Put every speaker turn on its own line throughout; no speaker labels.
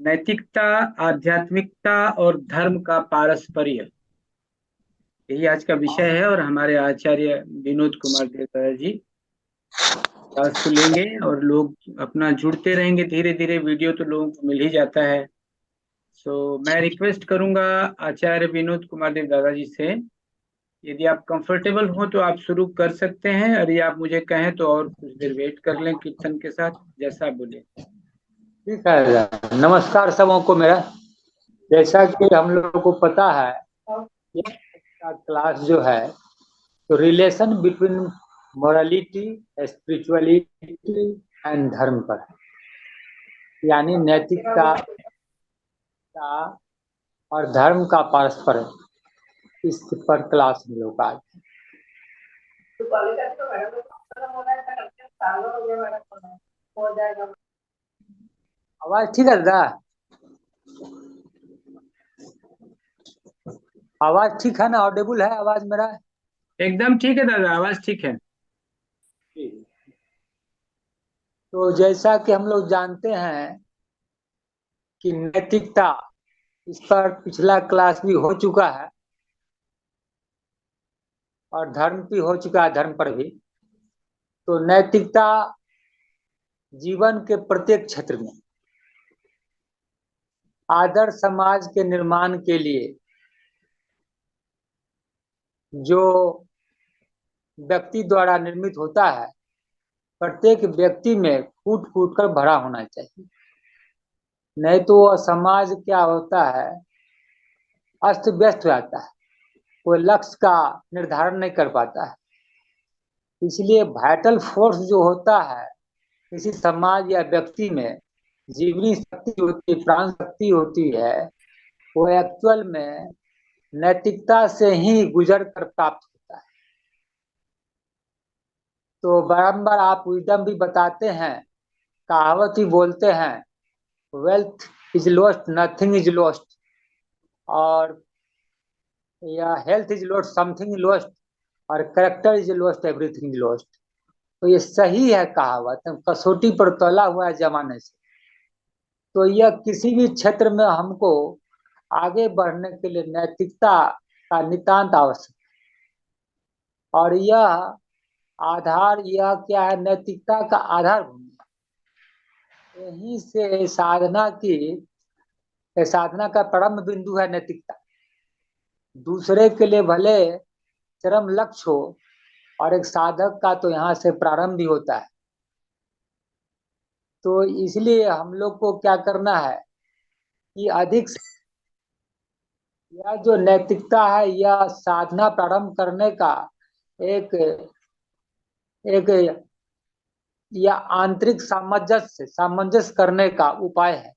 नैतिकता, आध्यात्मिकता और धर्म का पारस्पर्य, यही आज का विषय है। और हमारे आचार्य विनोद कुमार देवदादा जी क्लास को लेंगे और लोग अपना जुड़ते रहेंगे। धीरे धीरे वीडियो तो लोगों को मिल ही जाता है। मैं रिक्वेस्ट करूंगा आचार्य विनोद कुमार देवदादा जी से, यदि आप कंफर्टेबल हो तो आप शुरू कर सकते हैं, और ये आप मुझे कहें तो और कुछ देर वेट कर लें कीर्तन के साथ, जैसा आप बोले।
ठीक है। नमस्कार सबों को मेरा। जैसा कि हम लोगों को पता है, ये का क्लास जो है तो relation between morality, spirituality and धर्म पर है। यानी नैतिकता का और धर्म का परस्पर, इस पर क्लास हम लोग आज। आवाज ठीक है दादा? आवाज ठीक है ना? ऑडिबल है आवाज मेरा?
एकदम ठीक है दादा, आवाज ठीक है।
तो जैसा कि हम लोग जानते हैं कि नैतिकता, इस पर पिछला क्लास भी हो चुका है और धर्म भी हो चुका है, धर्म पर भी। तो नैतिकता जीवन के प्रत्येक क्षेत्र में आदर्श समाज के निर्माण के लिए जो व्यक्ति द्वारा निर्मित होता है, प्रत्येक व्यक्ति में कूट कूट कर भरा होना चाहिए। नहीं तो वह समाज क्या होता है, अस्त व्यस्त हो जाता है, वो लक्ष्य का निर्धारण नहीं कर पाता है। इसलिए वाइटल फोर्स जो होता है किसी समाज या व्यक्ति में, जीवनी शक्ति होती है, प्राण शक्ति होती है, वो एक्चुअल में नैतिकता से ही गुजर कर प्राप्त होता है। तो बारम्बार आप विजडम भी बताते हैं, कहावत ही बोलते हैं, wealth is lost nothing is lost, और या health is lost something lost, और character is lost everything lost. तो ये सही है कहावत, कसौटी पर तौला हुआ है जमाने से। तो यह किसी भी क्षेत्र में हमको आगे बढ़ने के लिए नैतिकता का नितांत आवश्यक है। और यह आधार, यह क्या है, नैतिकता का आधार भूमि। यहीं से साधना का प्रारंभ बिंदु है नैतिकता। दूसरे के लिए भले चरम लक्ष्य हो, और एक साधक का तो यहाँ से प्रारंभ भी होता है। तो इसलिए हम लोग को क्या करना है कि अधिक यह जो नैतिकता है, यह साधना प्रारंभ करने का एक एक या आंतरिक सामंजस्य करने का उपाय है,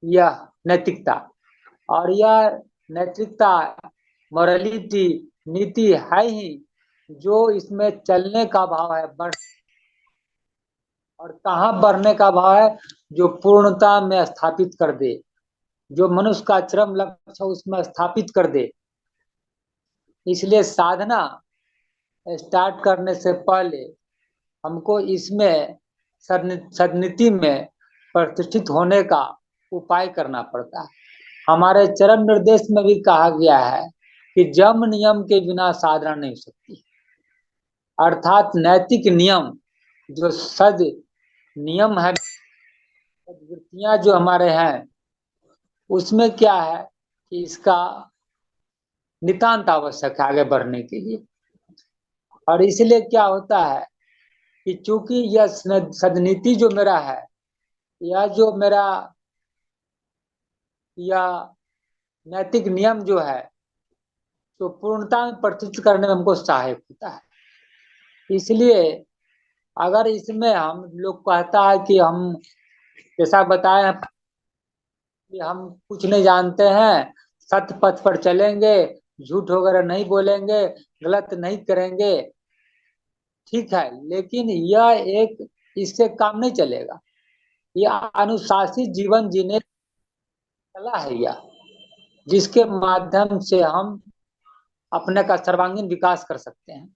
यह नैतिकता। और यह नैतिकता, मोरालिटी, नीति है ही जो इसमें चलने का भाव है, और कहाँ बढ़ने का भाव है, जो पूर्णता में स्थापित कर दे, जो मनुष्य का चरम लक्ष्य उसमें स्थापित कर दे। इसलिए साधना स्टार्ट करने से पहले हमको इसमें सदनीति में प्रतिष्ठित होने का उपाय करना पड़ता है। हमारे चरण निर्देश में भी कहा गया है कि जम नियम के बिना साधना नहीं हो सकती। अर्थात नैतिक नियम, जो सद नियम है, वृत्तियां जो हमारे हैं, उसमें क्या है कि इसका नितांत आवश्यक है आगे बढ़ने के लिए। और इसलिए क्या होता है कि चूंकि यह सदनीति जो मेरा है, यह जो मेरा यह नैतिक नियम जो है, तो पूर्णता में प्रतिष्ठित करने में हमको सहायक होता है। इसलिए अगर इसमें हम लोग कहता है कि हम, जैसा बताए कि हम कुछ नहीं जानते हैं, सत्य पथ पर चलेंगे, झूठ वगैरह नहीं बोलेंगे, गलत नहीं करेंगे, ठीक है, लेकिन यह एक, इससे काम नहीं चलेगा। यह अनुशासित जीवन जीने की कला है, यह जिसके माध्यम से हम अपने का सर्वांगीण विकास कर सकते हैं।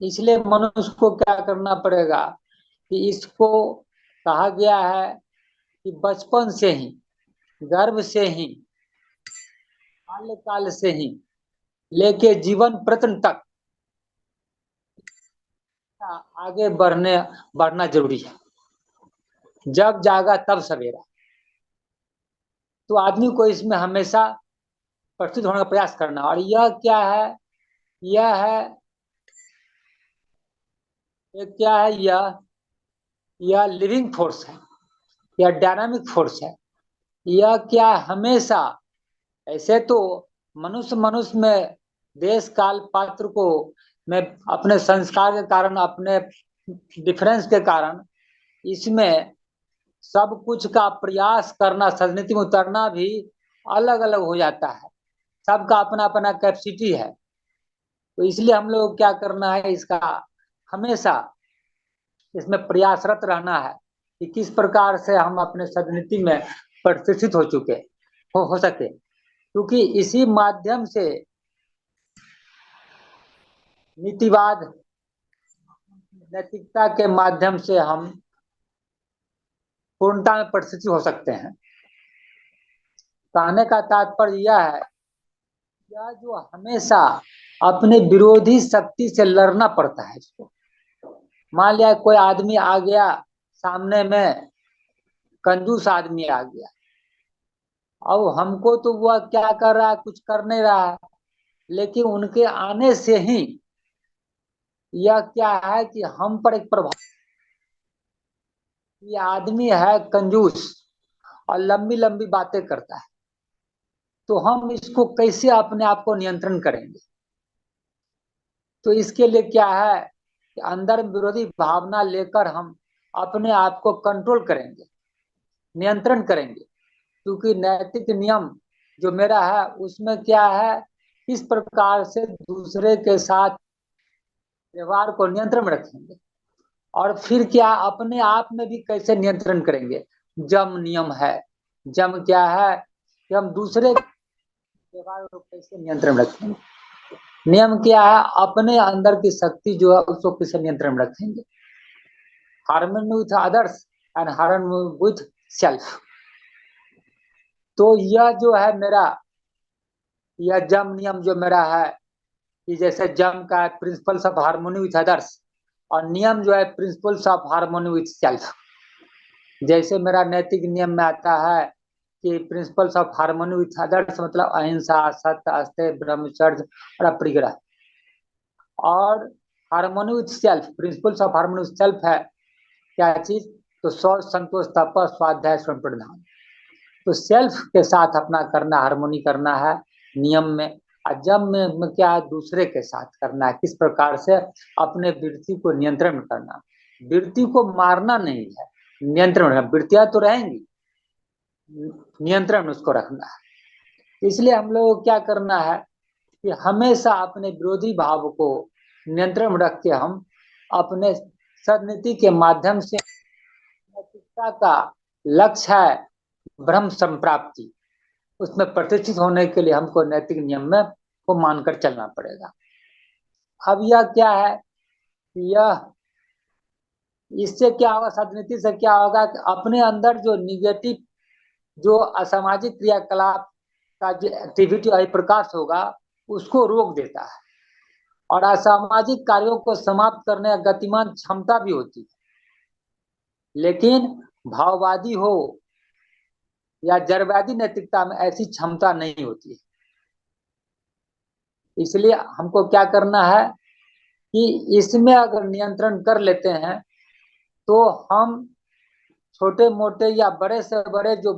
इसलिए मनुष्य को क्या करना पड़ेगा कि इसको कहा गया है कि बचपन से ही, गर्भ से ही, बाल्यकाल से ही लेके जीवन प्रत्न तक आगे बढ़ना जरूरी है। जब जागा तब सवेरा। तो आदमी को इसमें हमेशा प्रस्तुत होने का प्रयास करना। और यह क्या है? यह है, ये क्या है? यह लिविंग फोर्स है, यह डायनामिक फोर्स है। यह क्या है? हमेशा ऐसे तो मनुष्य मनुष्य में देश काल पात्र को मैं अपने संस्कार के कारण, अपने डिफरेंस के कारण इसमें सब कुछ का प्रयास करना, राजनीति में उतरना भी अलग अलग हो जाता है। सबका अपना अपना कैपेसिटी है। तो इसलिए हम लोग क्या करना है, इसका हमेशा इसमें प्रयासरत रहना है कि किस प्रकार से हम अपने राजनीति में प्रतिष्ठित हो सके। क्योंकि इसी माध्यम से नीतिवाद, नैतिकता के माध्यम से हम पूर्णता में प्रतिष्ठित हो सकते हैं। कहने का तात्पर्य यह है, यह जो हमेशा अपने विरोधी शक्ति से लड़ना पड़ता है इसको। मान लिया कोई आदमी आ गया सामने में, कंजूस आदमी आ गया, अब हमको तो वह क्या कर रहा है, कुछ कर नहीं रहा है, लेकिन उनके आने से ही यह क्या है कि हम पर एक प्रभाव। ये आदमी है कंजूस और लंबी लंबी बातें करता है, तो हम इसको कैसे अपने आप को नियंत्रण करेंगे? तो इसके लिए क्या है कि अंदर विरोधी भावना लेकर हम अपने आप को कंट्रोल करेंगे, नियंत्रण करेंगे। क्योंकि नैतिक नियम जो मेरा है उसमें क्या है, किस प्रकार से दूसरे के साथ व्यवहार को नियंत्रण में रखेंगे, और फिर क्या अपने आप में भी कैसे नियंत्रण करेंगे। जम नियम है। जम क्या है कि हम दूसरे व्यवहार को कैसे नियंत्रण में रखेंगे। नियम क्या है, अपने अंदर की शक्ति जो है उसको कैसे नियंत्रण में रखेंगे। Harmony with others and harmony with self. तो यह जो है मेरा, यह जम नियम जो मेरा है कि जैसे जम का है principles of harmony with others, और नियम जो है principles of harmony with self. जैसे मेरा नैतिक नियम में आता है कि principles of harmony with others मतलब अहिंसा, सत्य, अस्तेय, ब्रह्मचर्य और अपरिग्रह। और harmony with self, principles of harmony with self है क्या चीज, तो शौच, संतोष, तप, स्वाध्याय, स्वयं प्रधान। तो सेल्फ के साथ अपना करना, हार्मोनी करना है नियम में। और जब में क्या है, दूसरे के साथ करना है, किस प्रकार से अपने वृत्ति को नियंत्रण में करना। वृत्ति को मारना नहीं है, नियंत्रण में। वृत्तियां तो रहेंगी, नियंत्रण में उसको रखना है। इसलिए हम लोग को क्या करना है कि हमेशा अपने विरोधी भाव को नियंत्रण में रख के हम अपने सदनीति के माध्यम से नैतिकता का लक्ष्य है ब्रह्म संप्राप्ति, उसमें प्रतिष्ठित होने के लिए हमको नैतिक नियम में को मानकर चलना पड़ेगा। अब यह क्या है, यह इससे क्या होगा, सदनीति से क्या होगा कि अपने अंदर जो निगेटिव, जो असामाजिक क्रियाकलाप का जो एक्टिविटी प्रकाश होगा उसको रोक देता है। और असामाजिक कार्यों को समाप्त करने का गतिमान क्षमता भी होती है। लेकिन भाववादी हो या जड़वादी नैतिकता में ऐसी क्षमता नहीं होती है। इसलिए हमको क्या करना है कि इसमें अगर नियंत्रण कर लेते हैं तो हम छोटे मोटे या बड़े से बड़े जो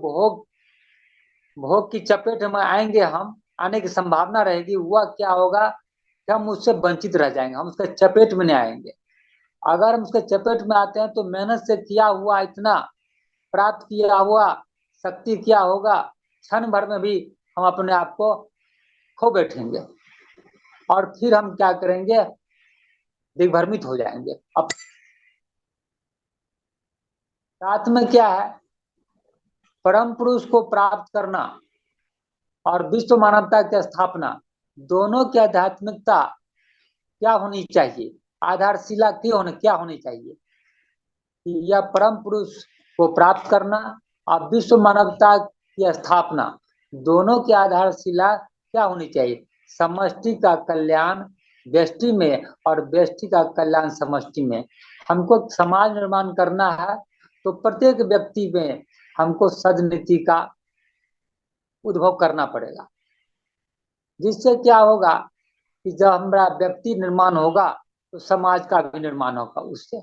भोग की चपेट में आएंगे, हम आने की संभावना रहेगी, वह क्या होगा कि हम उससे वंचित रह जाएंगे, हम उसके चपेट में नहीं आएंगे। अगर हम उसके चपेट में आते हैं तो मेहनत से किया हुआ, इतना प्राप्त किया हुआ शक्ति क्या होगा, क्षण भर में भी हम अपने आप को खो बैठेंगे और फिर हम क्या करेंगे, दिग्भ्रमित हो जाएंगे। अब साथ में क्या है, परम पुरुष को प्राप्त करना और विश्व मानवता की स्थापना, दोनों की आध्यात्मिकता क्या होनी चाहिए, आधारशिला क्या होनी चाहिए। यह परम पुरुष को प्राप्त करना अब विश्व मानवता की स्थापना दोनों की आधारशिला क्या होनी चाहिए? समष्टि का कल्याण व्यष्टि में और व्यष्टि का कल्याण समष्टि में। हमको समाज निर्माण करना है तो प्रत्येक व्यक्ति में हमको सद्नीति का उद्भव करना पड़ेगा, जिससे क्या होगा कि जब हमारा व्यक्ति निर्माण होगा तो समाज का भी निर्माण होगा उससे।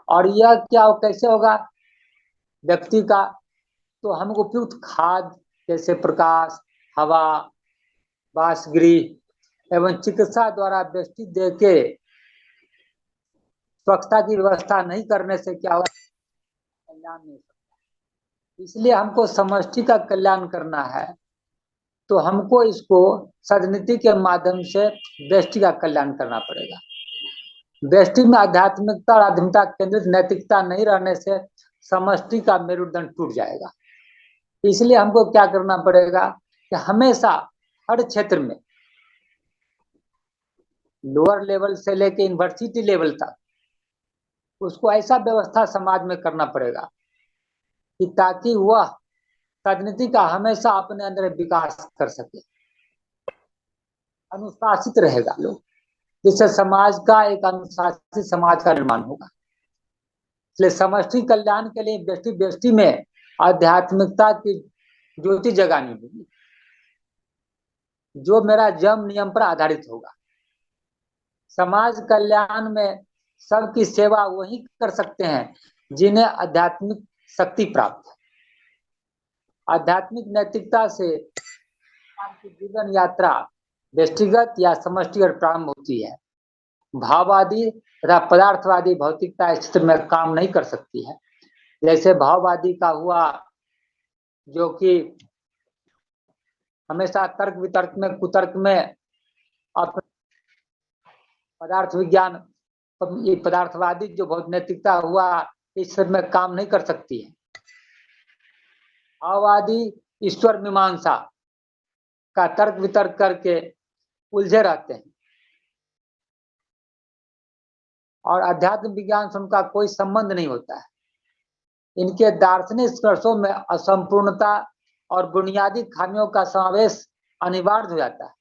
और यह क्या कैसे होगा व्यक्ति का? तो हमको उपयुक्त खाद जैसे प्रकाश, हवा, वासगृह एवं चिकित्सा द्वारा व्यवस्थित दे के स्वच्छता की व्यवस्था नहीं करने से क्या होगा? कल्याण नहीं सकता। इसलिए हमको समष्टि का कल्याण करना है तो हमको इसको सद्नीति के माध्यम से व्यष्टि का कल्याण करना पड़ेगा। व्यष्टि में आध्यात्मिकता और आधुनिकता केंद्रित नैतिकता नहीं रहने से समष्टि का मेरुदंड टूट जाएगा। इसलिए हमको क्या करना पड़ेगा कि हमेशा हर क्षेत्र में लोअर लेवल से लेके यूनिवर्सिटी लेवल तक उसको ऐसा व्यवस्था समाज में करना पड़ेगा कि ताकि वह राजनीति का हमेशा अपने अंदर विकास कर सके, अनुशासित रहेगा लोग, जिससे समाज का एक अनुशासित समाज का निर्माण होगा। इसलिए समष्टि कल्याण के लिए व्यष्टि व्यष्टि में आध्यात्मिकता की ज्योति जगानी होगी, जो मेरा जम नियम पर आधारित होगा। समाज कल्याण में सबकी सेवा वही कर सकते हैं जिन्हें आध्यात्मिक शक्ति प्राप्त है। आध्यात्मिक नैतिकता से की जीवन यात्रा व्यक्तिगत या समष्टिगत प्रारंभ होती है। भाववादी तथा पदार्थवादी भौतिकता इस क्षेत्र में काम नहीं कर सकती है। जैसे भाववादी का हुआ जो कि हमेशा तर्क वितर्क में कुतर्क में अपने पदार्थ विज्ञान, ये पदार्थवादी जो बहुत नैतिकता हुआ इस क्षेत्र में काम नहीं कर सकती है। भाववादी ईश्वर मीमांसा का तर्क वितर्क करके उलझे रहते हैं और अध्यात्म विज्ञान से उनका कोई संबंध नहीं होता है। इनके दार्शनिक निष्कर्षों में असंपूर्णता और बुनियादी खामियों का समावेश अनिवार्य हो जाता है।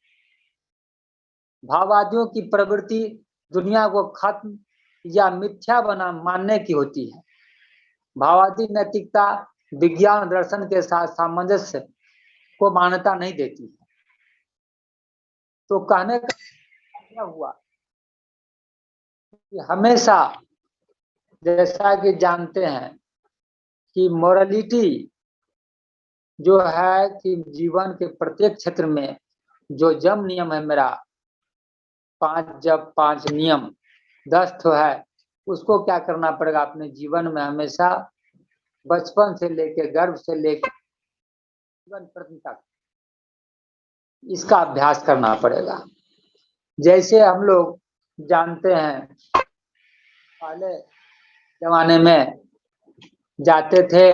भाववादियों की प्रवृत्ति दुनिया को खत्म या मिथ्या बना मानने की होती है। भाववादी नैतिकता विज्ञान दर्शन के साथ सामंजस्य को मान्यता नहीं देती है। तो कहने का क्या हुआ कि हमेशा जैसा कि जानते हैं कि मोरालिटी जो है कि जीवन के प्रत्येक क्षेत्र में जो जम नियम है मेरा 5 जब 5 नियम 10 तो है, उसको क्या करना पड़ेगा अपने जीवन में हमेशा बचपन से लेके गर्भ से लेके जीवन प्रति तक इसका अभ्यास करना पड़ेगा। जैसे हम लोग जानते हैं पहले जमाने में जाते थे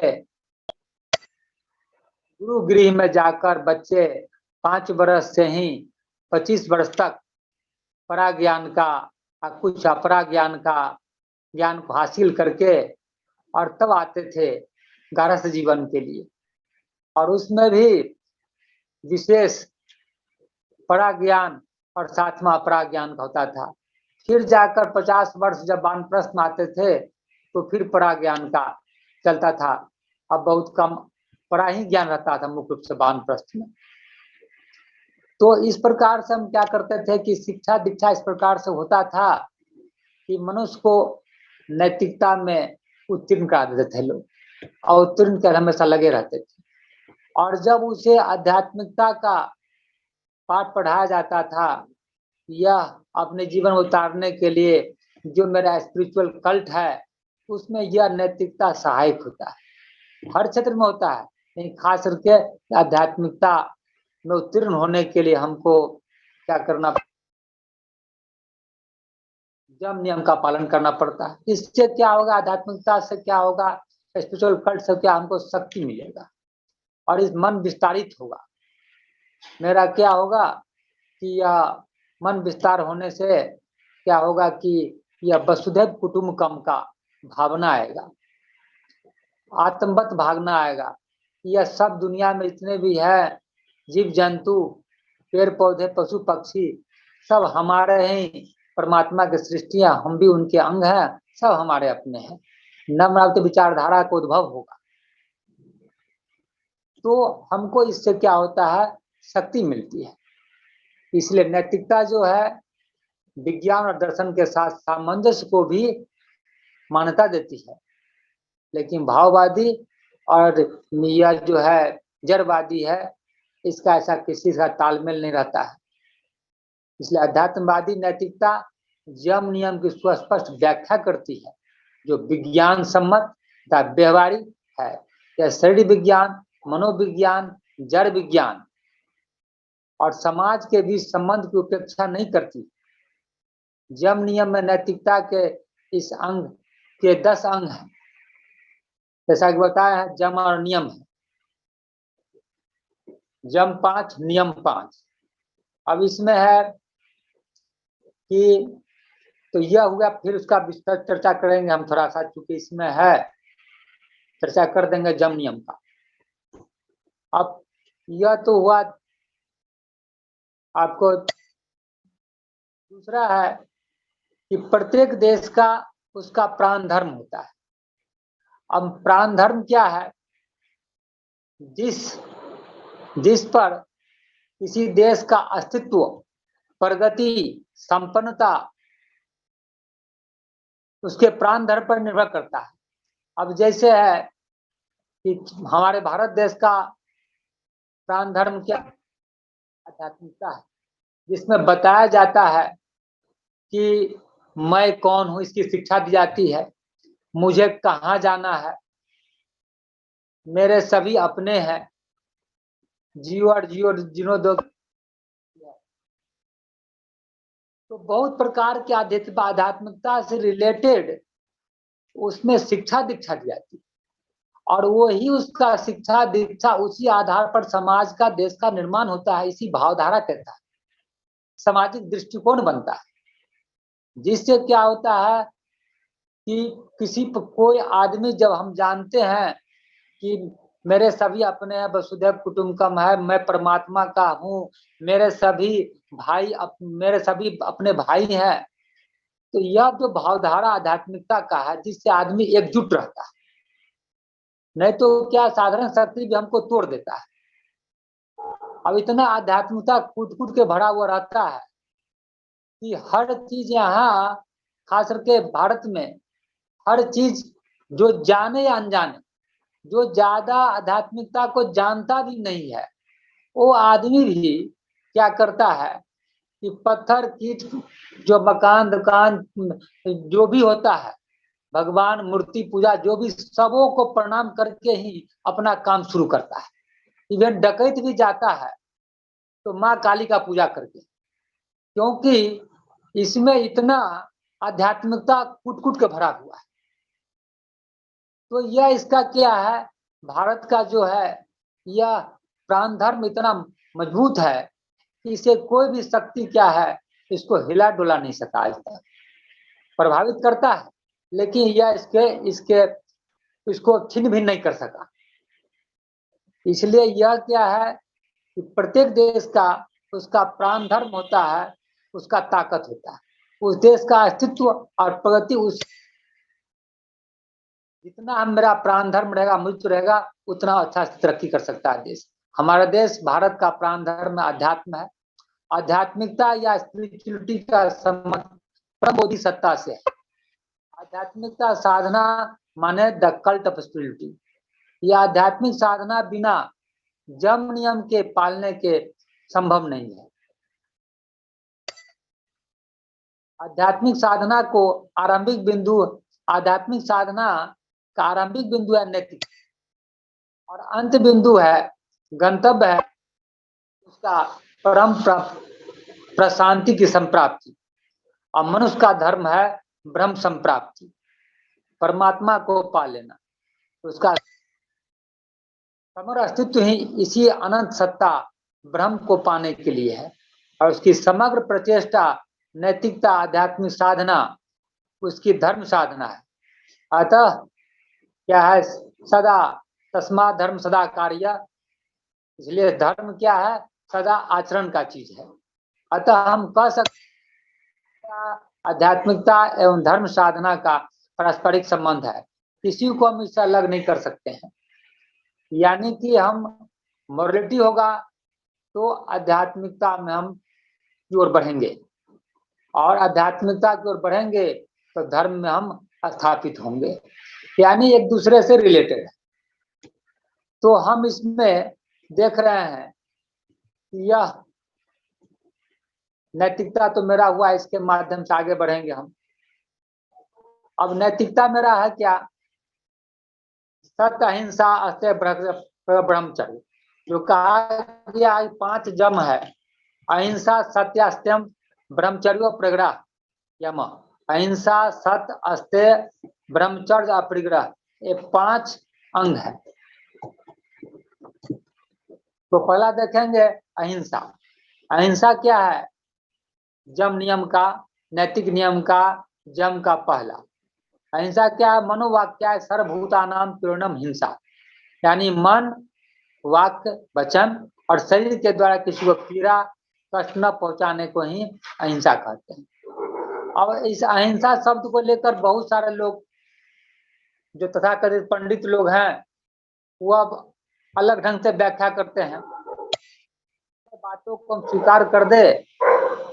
गुरु गृह में जाकर बच्चे 5 वर्ष से ही 25 वर्ष तक परा ज्ञान का कुछ अपरा ज्ञान का ज्ञान को हासिल करके और तब आते थे गारस्थ जीवन के लिए। और उसमें भी विशेष परा ज्ञान और साथ में अपरा ज्ञान का होता था। फिर जाकर 50 वर्ष जब वानप्रस्थ में आते थे तो फिर परा ज्ञान का चलता था। अब बहुत कम परा ही ज्ञान रहता था मुख्य रूप से वानप्रस्थ में। तो इस प्रकार से हम क्या करते थे कि शिक्षा दीक्षा इस प्रकार से होता था कि मनुष्य को नैतिकता में उत्तीर्ण करा देते थे लोग, और उत्तीर्ण कर हमेशा लगे रहते थे। और जब उसे आध्यात्मिकता का पाठ पढ़ाया जाता था, यह अपने जीवन उतारने के लिए जो मेरा स्पिरिचुअल कल्ट है उसमें यह नैतिकता सहायक होता है। हर क्षेत्र में होता है, लेकिन खास करके आध्यात्मिकता में उत्तीर्ण होने के लिए हमको क्या करना, जम नियम का पालन करना पड़ता है। इससे क्या होगा, आध्यात्मिकता से क्या होगा, स्पिरिचुअल कल्ट से क्या हमको शक्ति मिलेगा और इस मन विस्तारित होगा। मेरा क्या होगा कि यह मन विस्तार होने से क्या होगा कि यह वसुधैव कुटुंबकम का भावना आएगा। आत्मवत भागना आएगा। यह सब दुनिया में जितने भी है जीव जंतु, पेड़ पौधे, पशु पक्षी, सब हमारे ही परमात्मा की सृष्टियां, हम भी उनके अंग हैं, सब हमारे अपने हैं। नम्र विचारधारा का उद्भव होगा तो हमको इससे क्या होता है, शक्ति मिलती है। इसलिए नैतिकता जो है विज्ञान और दर्शन के साथ सामंजस्य को भी मान्यता देती है, लेकिन भाववादी और यह जो है जड़वादी है, इसका ऐसा किसी का तालमेल नहीं रहता है। इसलिए अध्यात्मवादी नैतिकता यम नियम की सुस्पष्ट व्याख्या करती है, जो विज्ञान सम्मत तथा व्यवहारिक है। यह शरीर विज्ञान, मनोविज्ञान, जड़ विज्ञान और समाज के बीच संबंध की उपेक्षा नहीं करती। यम नियम में नैतिकता के इस अंग के 10 अंग हैं, जैसा कि बताया है, जम और नियम है। जम 5, नियम 5। अब इसमें है कि तो यह हुआ, फिर उसका विस्तार चर्चा करेंगे हम थोड़ा सा, चूंकि इसमें है चर्चा कर देंगे जम नियम का। अब यह तो हुआ आपको। दूसरा है कि प्रत्येक देश का उसका प्राण धर्म होता है। अब प्राण धर्म क्या है, जिस पर किसी देश का अस्तित्व, प्रगति, संपन्नता उसके प्राण धर्म पर निर्भर करता है। अब जैसे है कि हमारे भारत देश का प्राण धर्म क्या, आध्यात्मिकता है, जिसमें बताया जाता है कि मैं कौन हूं, इसकी शिक्षा दी जाती है, मुझे कहाँ जाना है, मेरे सभी अपने हैं, जियो और जियो जिनो दो। तो बहुत प्रकार के आध्यात्मिकता से रिलेटेड उसमें शिक्षा दीक्षा दी जाती है, और वही उसका शिक्षा दीक्षा उसी आधार पर समाज का, देश का निर्माण होता है। इसी भावधारा कहता है, सामाजिक दृष्टिकोण बनता है, जिससे क्या होता है कि किसी कोई आदमी, जब हम जानते हैं कि मेरे सभी अपने हैं, वसुधैव कुटुंबकम है, मैं परमात्मा का हूँ, मेरे सभी मेरे सभी अपने भाई हैं, तो यह जो भावधारा आध्यात्मिकता का है, जिससे आदमी एकजुट रहता है। नहीं तो क्या, साधारण शक्ति भी हमको तोड़ देता है। अब इतना आध्यात्मिकता कूट कूट के भरा हुआ रहता है कि हर चीज यहाँ, खास करके भारत में, हर चीज जो जाने या अनजाने, जो ज्यादा आध्यात्मिकता को जानता भी नहीं है, वो आदमी भी क्या करता है कि पत्थर कीट, जो मकान दुकान जो भी होता है, भगवान मूर्ति पूजा जो भी, सबों को प्रणाम करके ही अपना काम शुरू करता है। इवन डकैत भी जाता है तो माँ काली का पूजा करके, क्योंकि इसमें इतना आध्यात्मिकता कूट कूट के भरा हुआ है। तो यह इसका क्या है, भारत का जो है यह प्राण धर्म इतना मजबूत है कि इसे कोई भी शक्ति क्या है, इसको हिला डुला नहीं सका आज तक। प्रभावित करता है, लेकिन यह इसके इसको छिन्न भिन्न नहीं कर सका। इसलिए यह क्या है कि प्रत्येक देश का उसका प्राण धर्म होता है, उसका ताकत होता है, उस देश का अस्तित्व और प्रगति, उस जितना मेरा प्राण धर्म रहेगा, मृत्यु रहेगा, उतना अच्छा तरक्की कर सकता है देश। हमारा देश भारत का प्राण धर्म अध्यात्म है। आध्यात्मिकता या स्पिरिचुअलिटी का संबंध परम बोधिसत्ता से है। आध्यात्मिकता साधना माने द कल्ट ऑफ स्पिरिचुअलिटी। यह आध्यात्मिक साधना बिना जम नियम के पालने के संभव नहीं है। आध्यात्मिक साधना को आरंभिक बिंदु, आध्यात्मिक साधना का आरंभिक बिंदु है नैतिक, और अंत बिंदु है, गंतव्य है उसका परम प्रशांति की संप्राप्ति। और मनुष्य का धर्म है ब्रह्म संप्राप्ति, परमात्मा को पा लेना। उसका समग्र अस्तित्व ही इसी अनंत सत्ता ब्रह्म को पाने के लिए है, और उसकी समग्र प्रचेष्टा, नैतिकता, आध्यात्मिक साधना उसकी धर्म साधना है। अतः क्या है, सदा तस्मा धर्म सदा कार्य, इसलिए धर्म क्या है, सदा आचरण का चीज है। अतः हम कह सकते आध्यात्मिकता एवं धर्म साधना का पारस्परिक संबंध है, किसी को हम इससे अलग नहीं कर सकते हैं। यानी कि हम मोरलिटी होगा तो आध्यात्मिकता में हम की ओर बढ़ेंगे, और आध्यात्मिकता की ओर बढ़ेंगे तो धर्म में हम स्थापित होंगे, यानी एक दूसरे से रिलेटेड है। तो हम इसमें देख रहे हैं कि यह नैतिकता तो मेरा हुआ, इसके माध्यम से आगे बढ़ेंगे हम। अब नैतिकता मेरा है क्या, सत्य अहिंसा अस्तेय ब्रह्मचर्य, जो कहा गया 5 जम है, अहिंसा सत्य अस्त्यम ब्रह्मचर्य प्रग्रह यम। अहिंसा सत्य अस्तेय ब्रह्मचर्य अपरिग्रह, ये 5 अंग है। तो पहला देखेंगे अहिंसा। अहिंसा क्या है, जम नियम का, नैतिक नियम का जम का पहला। अहिंसा क्या है, मनोवाक्य है सर्वभूतानाम पूर्णम हिंसा, यानी मन वाक्य वचन और शरीर के द्वारा किसी को पीड़ा कष्ट न पहुंचाने को ही अहिंसा कहते हैं। अब इस अहिंसा शब्द को लेकर बहुत सारे लोग जो तथाकथित पंडित लोग हैं वो अब अलग ढंग से व्याख्या करते हैं। बातों को हम स्वीकार कर दे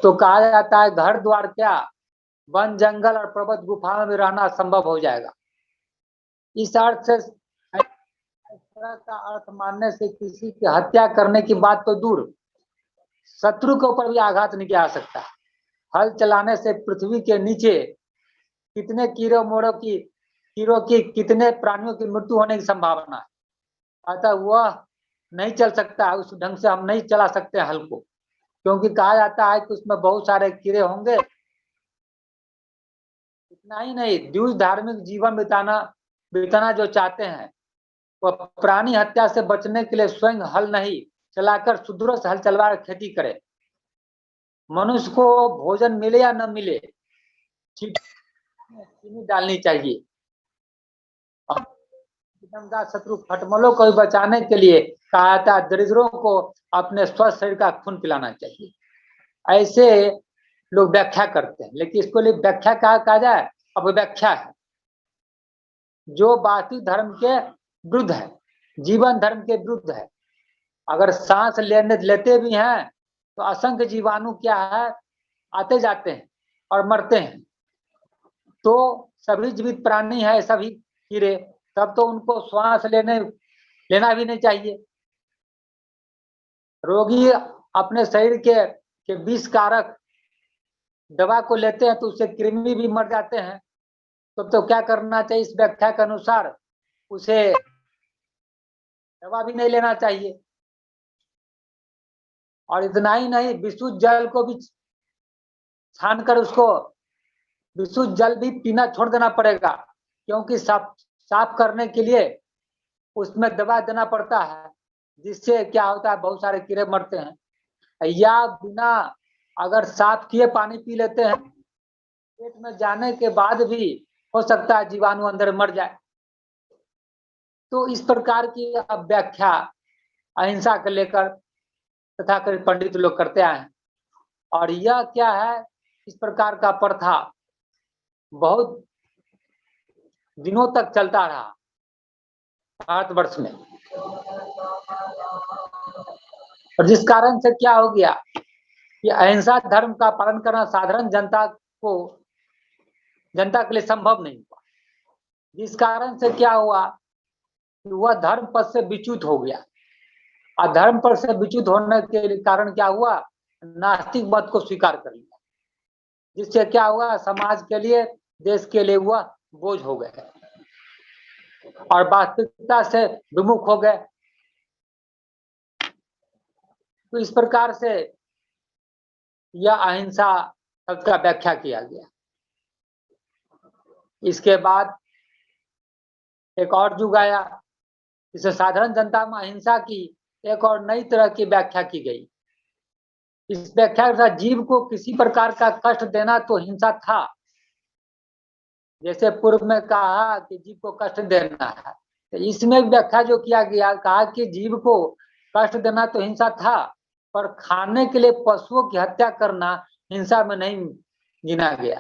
तो कहा जाता है घर द्वार क्या, वन जंगल और पर्वत गुफा में भी रहना संभव हो जाएगा। इस अर्थ से, इस तरह का अर्थ मानने से किसी की हत्या करने की बात तो दूर, शत्रु के ऊपर भी आघात नहीं किया जा सकता। हल चलाने से पृथ्वी के नीचे कितने कीड़ों की कितने प्राणियों की मृत्यु होने की संभावना है, अतः वह नहीं चल सकता, उस ढंग से हम नहीं चला सकते हल को, क्योंकि कहा जाता है कि उसमें बहुत सारे कीड़े होंगे। इतना ही नहीं, द्विज धार्मिक जीवन बिताना जो चाहते हैं वह प्राणी हत्या से बचने के लिए स्वयं हल नहीं चलाकर सुदूर से हल चलवा खेती करे। मनुष्य को भोजन मिले या न मिले चीनी डालनी चाहिए। शत्रु खटमलों को बचाने के लिए कहा जाता है दरिद्रों को अपने स्वस्थ शरीर का खून पिलाना चाहिए। ऐसे लोग व्याख्या करते हैं, लेकिन इसको लिए व्याख्या कहा जाए, अब व्याख्या है जो वास्तविक धर्म के विरुद्ध है, जीवन धर्म के विरुद्ध है। अगर सांस लेते भी हैं तो असंख्य जीवाणु क्या है आते जाते हैं और मरते हैं, तो सभी जीवित प्राणी है, सभी कीड़े, तब तो उनको श्वास लेना भी नहीं चाहिए। रोगी अपने शरीर के विष कारक दवा को लेते हैं तो उससे कृमि भी मर जाते हैं, तो क्या करना चाहिए, इस व्याख्या के अनुसार उसे दवा भी नहीं लेना चाहिए। और इतना ही नहीं, विशुद्ध जल को भी छानकर उसको विशुद्ध जल भी पीना छोड़ देना पड़ेगा, क्योंकि साफ करने के लिए उसमें दवा देना पड़ता है, जिससे क्या होता है बहुत सारे कीड़े मरते हैं। या बिना अगर साफ किए पानी पी लेते हैं, पेट में जाने के बाद भी हो सकता है जीवाणु अंदर मर जाए। तो इस प्रकार की व्याख्या अहिंसा को लेकर तथाकथित पंडित लोग करते आए हैं। और यह क्या है, इस प्रकार का प्रथा बहुत दिनों तक चलता रहा भारतवर्ष में, और जिस कारण से क्या हो गया कि अहिंसा धर्म का पालन करना साधारण जनता के लिए संभव नहीं हुआ, जिस कारण से क्या हुआ कि वह धर्म पद से विच्युत हो गया। और धर्म पद से विच्युत होने के कारण क्या हुआ, नास्तिक मत को स्वीकार कर लिया, जिससे क्या हुआ समाज के लिए देश के लिए वह बोझ हो गए और वास्तविकता से विमुख हो गए। तो इस प्रकार से यह अहिंसा शब्द का व्याख्या किया गया। इसके बाद एक और युग आया, इसे साधारण जनता में अहिंसा की एक और नई तरह की व्याख्या की गई। इस व्याख्या के साथ जीव को किसी प्रकार का कष्ट देना तो हिंसा था, जैसे पूर्व में कहा कि जीव को कष्ट देना है, तो इसमें व्याख्या जो किया गया, कहा कि जीव को कष्ट देना तो हिंसा था, पर खाने के लिए पशुओं की हत्या करना हिंसा में नहीं गिना गया।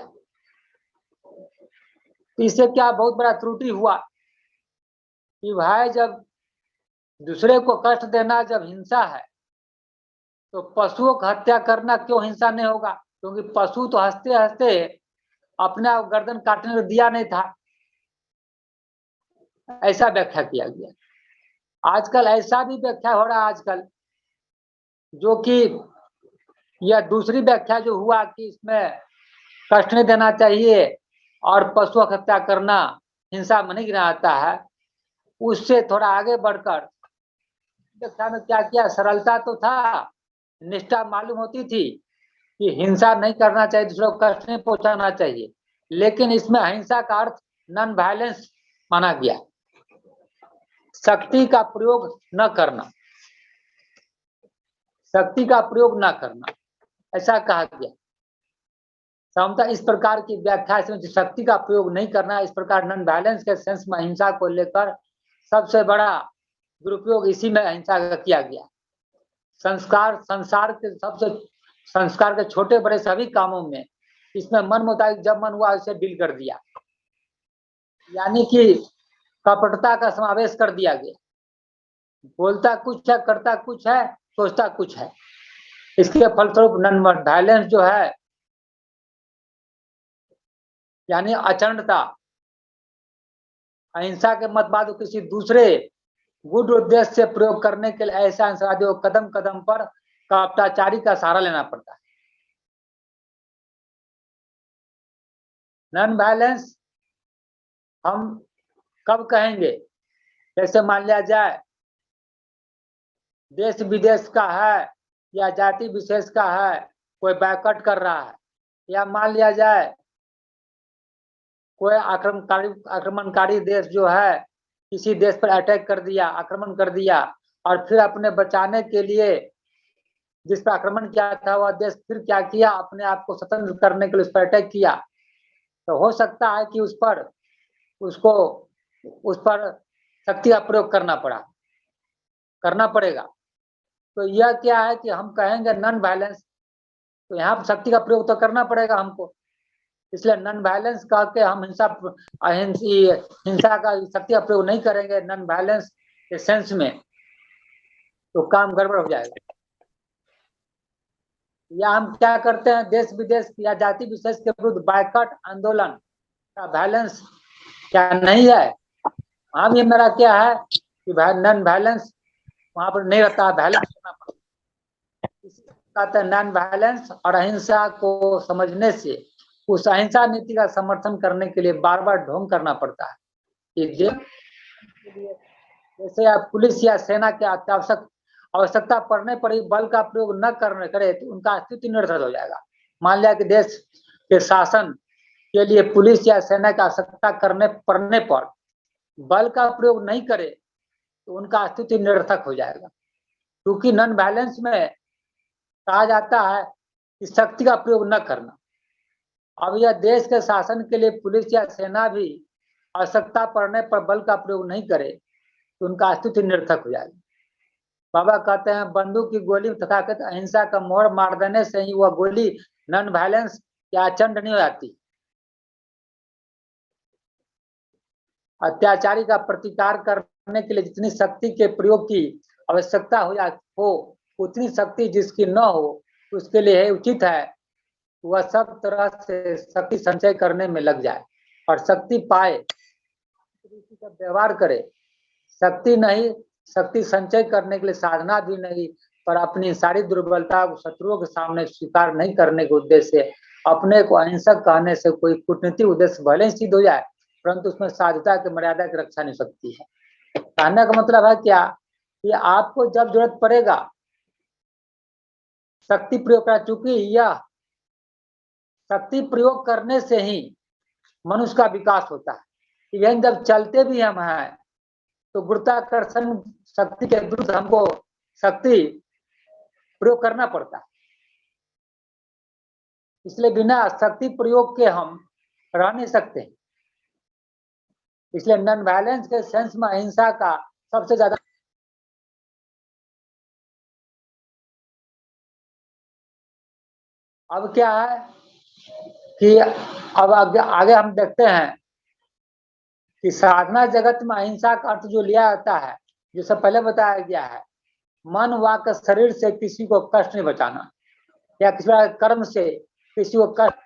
तो इससे क्या बहुत बड़ा त्रुटि हुआ कि भाई जब दूसरे को कष्ट देना जब हिंसा है, तो पशुओं की हत्या करना क्यों हिंसा नहीं होगा? क्योंकि पशु तो हंसते हंसते अपना गर्दन काटने को दिया नहीं था। ऐसा व्याख्या किया गया। आजकल ऐसा भी व्याख्या हो रहा है आजकल, जो कि यह दूसरी व्याख्या जो हुआ कि इसमें कष्ट नहीं देना चाहिए और पशु की हत्या करना हिंसा में नहीं गिना जाता है, उससे थोड़ा आगे बढ़कर व्याख्या में क्या किया, सरलता तो था, निष्ठा मालूम होती थी कि हिंसा नहीं करना चाहिए, दूसरों को कष्ट नहीं पहुंचाना चाहिए, लेकिन इसमें अहिंसा का अर्थ नॉन वायलेंस माना गया, शक्ति का प्रयोग न करना, शक्ति का प्रयोग न करना, ऐसा कहा गया। समता इस प्रकार की व्याख्या से शक्ति का प्रयोग नहीं करना, इस प्रकार नॉन वायलेंस के सेंस में अहिंसा को लेकर सबसे बड़ा दुरुपयोग इसी में अहिंसा का किया गया। संसार के सबसे संस्कार के छोटे बड़े सभी कामों में इसमें मन मुताबिक जब मन हुआ उसे डील कर दिया, यानी कि कपटता का समावेश कर दिया गया। बोलता कुछ है, करता कुछ है, सोचता कुछ है। इसके फलस्वरूप नॉन वायलेंस जो है, यानी अचंडता, अहिंसा के मतवाद को किसी दूसरे गुड उद्देश्य से प्रयोग करने के लिए ऐसा हिंसावादियों को कदम कदम पर कपटाचारी का सहारा लेना पड़ता है। नॉन वायलेंस हम कब कहेंगे? जैसे मान लिया जाए देश विदेश का है या जाति विशेष का है, कोई बैकआउट कर रहा है, या मान लिया जाए कोई आक्रमणकारी देश जो है किसी देश पर अटैक कर दिया, आक्रमण कर दिया, और फिर अपने बचाने के लिए जिस पर आक्रमण किया था वह देश फिर क्या किया, अपने आप को स्वतंत्र करने के लिए उस पर अटैक किया। तो हो सकता है कि उस पर शक्ति का प्रयोग करना पड़ेगा। तो यह क्या है कि हम कहेंगे नॉन वायलेंस, तो यहाँ शक्ति का प्रयोग तो करना पड़ेगा हमको, इसलिए नॉन वायलेंस कह के हम हिंसा का शक्ति का प्रयोग नहीं करेंगे नॉन वायलेंस के सेंस में, तो काम गड़बड़ हो जाएगा। या हम क्या करते हैं, देश विदेश या जाति विशेष के विरुद्ध बायकॉट आंदोलन का वायलेंस क्या नहीं है? हाँ, ये मेरा क्या है कि नॉन वायलेंस वहां पर नहीं रहता, वायलेंस करना पड़ता है। कहते हैं नॉन वायलेंस और अहिंसा को समझने से उस अहिंसा नीति का समर्थन करने के लिए बार बार ढोंग करना पड़ता है कि जैसे आप पुलिस या सेना के आवश्यकता पड़ने पर बल का प्रयोग न करे तो उनका अस्तित्व निरर्थक हो जाएगा। मान लिया कि देश के शासन के लिए पुलिस या सेना की आवश्यकता पड़ने पर बल का प्रयोग नहीं करे तो उनका अस्तित्व निरर्थक हो जाएगा, क्योंकि नॉन वायलेंस में कहा जाता है कि शक्ति का प्रयोग न करना। अब यह देश के शासन के लिए पुलिस या सेना भी आवश्यकता पड़ने पर बल का प्रयोग नहीं करे तो उनका अस्तित्व निरर्थक हो जाएगा। बाबा कहते हैं बंदूक की गोली तथाकथित अहिंसा का मोहर मार देने से ही वह गोली नॉन वायलेंस या अचंड नहीं हो जाती। अत्याचारी का प्रतिकार करने के लिए जितनी शक्ति के प्रयोग की आवश्यकता हो उतनी शक्ति जिसकी न हो उसके लिए उचित है वह सब तरह से शक्ति संचय करने में लग जाए और शक्ति पाए, का व्यवहार करे। शक्ति संचय करने के लिए साधना भी नहीं, पर अपनी सारी दुर्बलता को शत्रुओं के सामने स्वीकार नहीं करने के उद्देश्य से अपने को अहिंसक कहने से कोई कूटनीतिक उद्देश्य भले ही सिद्ध हो जाए, परंतु उसमें साधुता की मर्यादा की रक्षा नहीं सकती है। कहने का मतलब है क्या कि आपको जब जरूरत पड़ेगा शक्ति प्रयोग करा, चूंकि यह शक्ति प्रयोग करने से ही मनुष्य का विकास होता है। इवन जब चलते भी हम हैं तो गुरुत्वाकर्षण शक्ति के विरुद्ध हमको शक्ति प्रयोग करना पड़ता है, इसलिए बिना शक्ति प्रयोग के हम रह नहीं सकते। इसलिए नॉन वायलेंस के सेंस में अहिंसा का सबसे ज्यादा। अब क्या है कि अब आगे हम देखते हैं कि साधना जगत में अहिंसा का अर्थ जो लिया जाता है, जो सब पहले बताया गया है, मन वाक शरीर से किसी को कष्ट नहीं बचाना, या किसी कर्म से किसी को कष्ट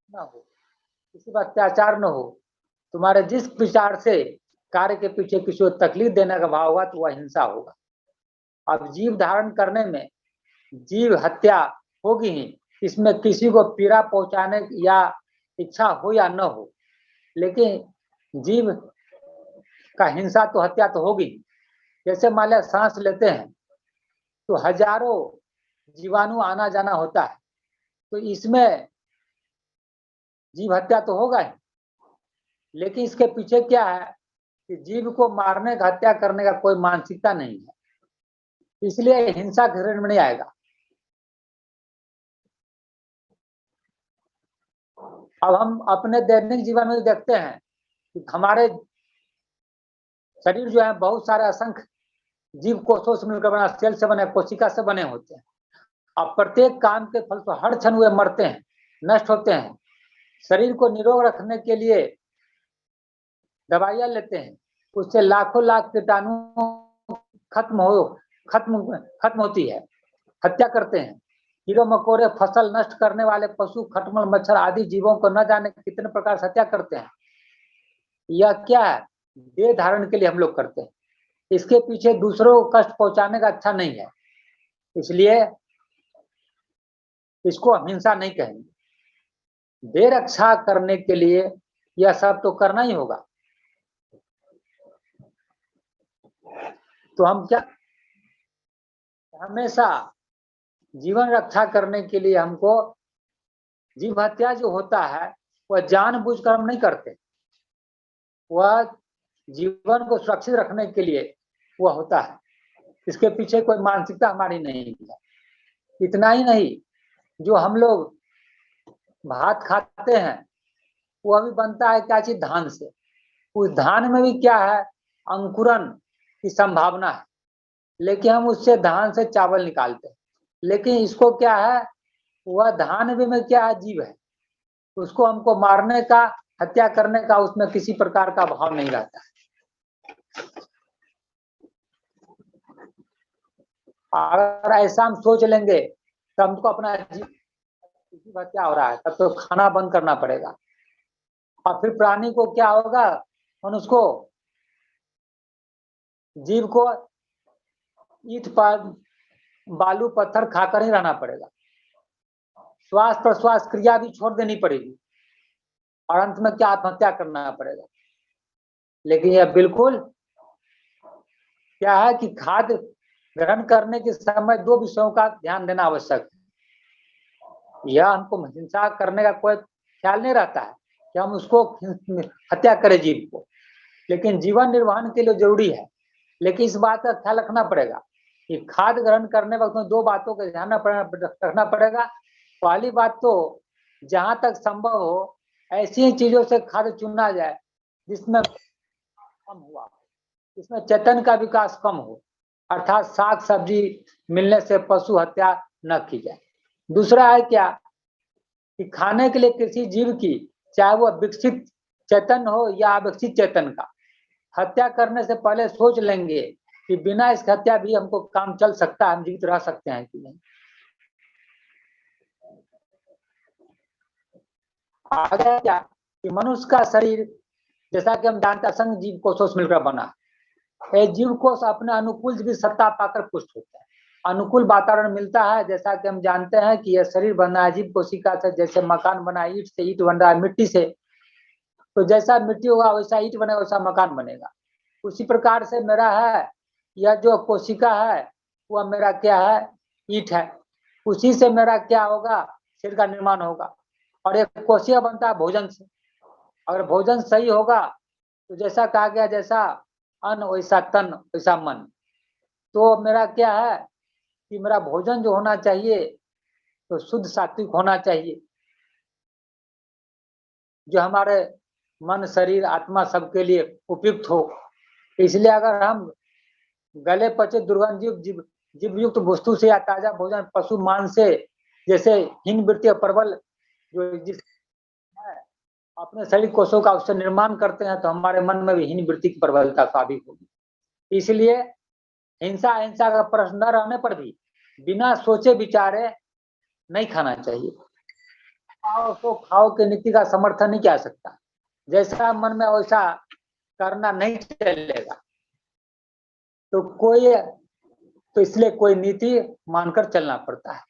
न हो, किसी पर अत्याचार न हो। तुम्हारे जिस विचार से कार्य के पीछे किसी को तकलीफ देने का भाव होगा तो वह हिंसा होगा। अब जीव धारण करने में जीव हत्या होगी ही, इसमें किसी को पीड़ा पहुंचाने या इच्छा हो या न हो, लेकिन जीव का हिंसा तो हत्या तो होगी। जैसे मान लिया सांस लेते हैं तो हजारों जीवाणु आना जाना होता है, तो इसमें जीव हत्या तो होगा ही, लेकिन इसके पीछे क्या है कि जीव को मारने का, हत्या करने का कोई मानसिकता नहीं है, इसलिए हिंसा के श्रेणी में नहीं आएगा। अब हम अपने दैनिक जीवन में देखते हैं कि हमारे शरीर जो है बहुत सारे असंख्य जीव कोषों से मिलकर बना, सेल से बने, कोशिका से बने होते हैं। अब प्रत्येक काम के फल तो हर क्षण वे मरते हैं, नष्ट होते हैं। शरीर को निरोग रखने के लिए दवाइयां लेते हैं, उससे लाखों लाख कीटाणु खत्म होती है, हत्या करते हैं। कीड़े मकोड़े, फसल नष्ट करने वाले पशु, खटमल, मच्छर आदि जीवों को न जाने कितने प्रकार से हत्या करते हैं। यह क्या है, देह धारण के लिए हम लोग करते हैं, इसके पीछे दूसरों को कष्ट पहुंचाने का अच्छा नहीं है, इसलिए इसको हम हिंसा नहीं कहेंगे। देह रक्षा करने के लिए यह सब तो करना ही होगा। तो हम क्या, हमेशा जीवन रक्षा करने के लिए हमको, जीव हत्या जो होता है वह जानबूझकर हम नहीं करते, वह जीवन को सुरक्षित रखने के लिए वह होता है, इसके पीछे कोई मानसिकता हमारी नहीं है। इतना ही नहीं, जो हम लोग भात खाते हैं वह भी बनता है क्या चीज, धान से। उस धान में भी क्या है, अंकुरन की संभावना है, लेकिन हम उससे धान से चावल निकालते हैं, लेकिन इसको क्या है, वह धान भी में क्या है, जीव है, उसको हमको मारने का, हत्या करने का उसमें किसी प्रकार का भाव नहीं रहता है। अगर ऐसा हम सोच लेंगे तो हमको अपना जीव हत्या हो रहा है, तब तो खाना बंद करना पड़ेगा। और फिर प्राणी को क्या होगा, मनुष्य को, जीव को ईंट पर बालू पत्थर खाकर ही रहना पड़ेगा, श्वास प्रश्वास क्रिया भी छोड़ देनी पड़ेगी, और अंत में क्या, आत्महत्या करना पड़ेगा। लेकिन यह बिल्कुल क्या है कि खाद्य ग्रहण करने के समय दो विषयों का ध्यान देना आवश्यक है। यह हमको हिंसा करने का कोई ख्याल नहीं रहता है कि हम उसको हत्या करें जीव को, लेकिन जीवन निर्वहन के लिए जरूरी है। लेकिन इस बात का ख्याल रखना पड़ेगा कि खाद्य ग्रहण करने वक्त में दो बातों का ध्यान रखना पड़ेगा। पहली बात तो जहां तक संभव हो ऐसी चीजों से खाद्य चुनना जाए जिसमें कम हुआ, इसमें चेतन का विकास कम हो, अर्थात साग सब्जी मिलने से पशु हत्या न की जाए। दूसरा है क्या कि खाने के लिए किसी जीव की, चाहे वह विकसित चेतन हो या अविकसित चेतन का, हत्या करने से पहले सोच लेंगे कि बिना इस हत्या भी हमको काम चल सकता है, हम जीवित रह सकते हैं कि नहीं। आगे क्या कि मनुष्य का शरीर, जैसा कि हम जानते हैं, असंख्य जीव कोषों से मिलकर बना। ये जीव कोष अपने अनुकूल भी सत्ता पाकर पुष्ट होते हैं, अनुकूल वातावरण मिलता है। जैसा कि हम जानते हैं कि यह शरीर बना है जीव कोशिका से, जैसे मकान बना है ईंट से, ईंट बन रहा है मिट्टी से, तो जैसा मिट्टी होगा वैसा ईंट बनेगा, वैसा मकान बनेगा। उसी प्रकार से मेरा है, यह जो कोशिका है वह मेरा क्या है, ईंट है, उसी से मेरा क्या होगा, शरीर का निर्माण होगा। और एक कोशिका बनता है भोजन से, अगर भोजन सही होगा तो जैसा कहा गया, जैसा अन्न वैसा तन वैसा मन। तो मेरा क्या है कि मेरा भोजन जो होना चाहिए तो शुद्ध सात्विक होना चाहिए, जो हमारे मन शरीर आत्मा सबके लिए उपयुक्त हो। इसलिए अगर हम गले पचे दुर्गंध जीव जीव युक्त वस्तु से या ताजा भोजन पशु मांस से, जैसे हीन वृत्ति प्रबल जो जिस अपने शरीर कोषों का उससे निर्माण करते हैं, तो हमारे मन में भी हीन वृत्ति की प्रबलता स्वाभाविक होगी। इसलिए हिंसा अहिंसा का प्रश्न न रहने पर भी बिना सोचे विचारे नहीं खाना चाहिए। खाओ तो खाओ की नीति का समर्थन नहीं किया सकता, जैसा मन में वैसा करना नहीं चलेगा, तो इसलिए कोई नीति मानकर चलना पड़ता है।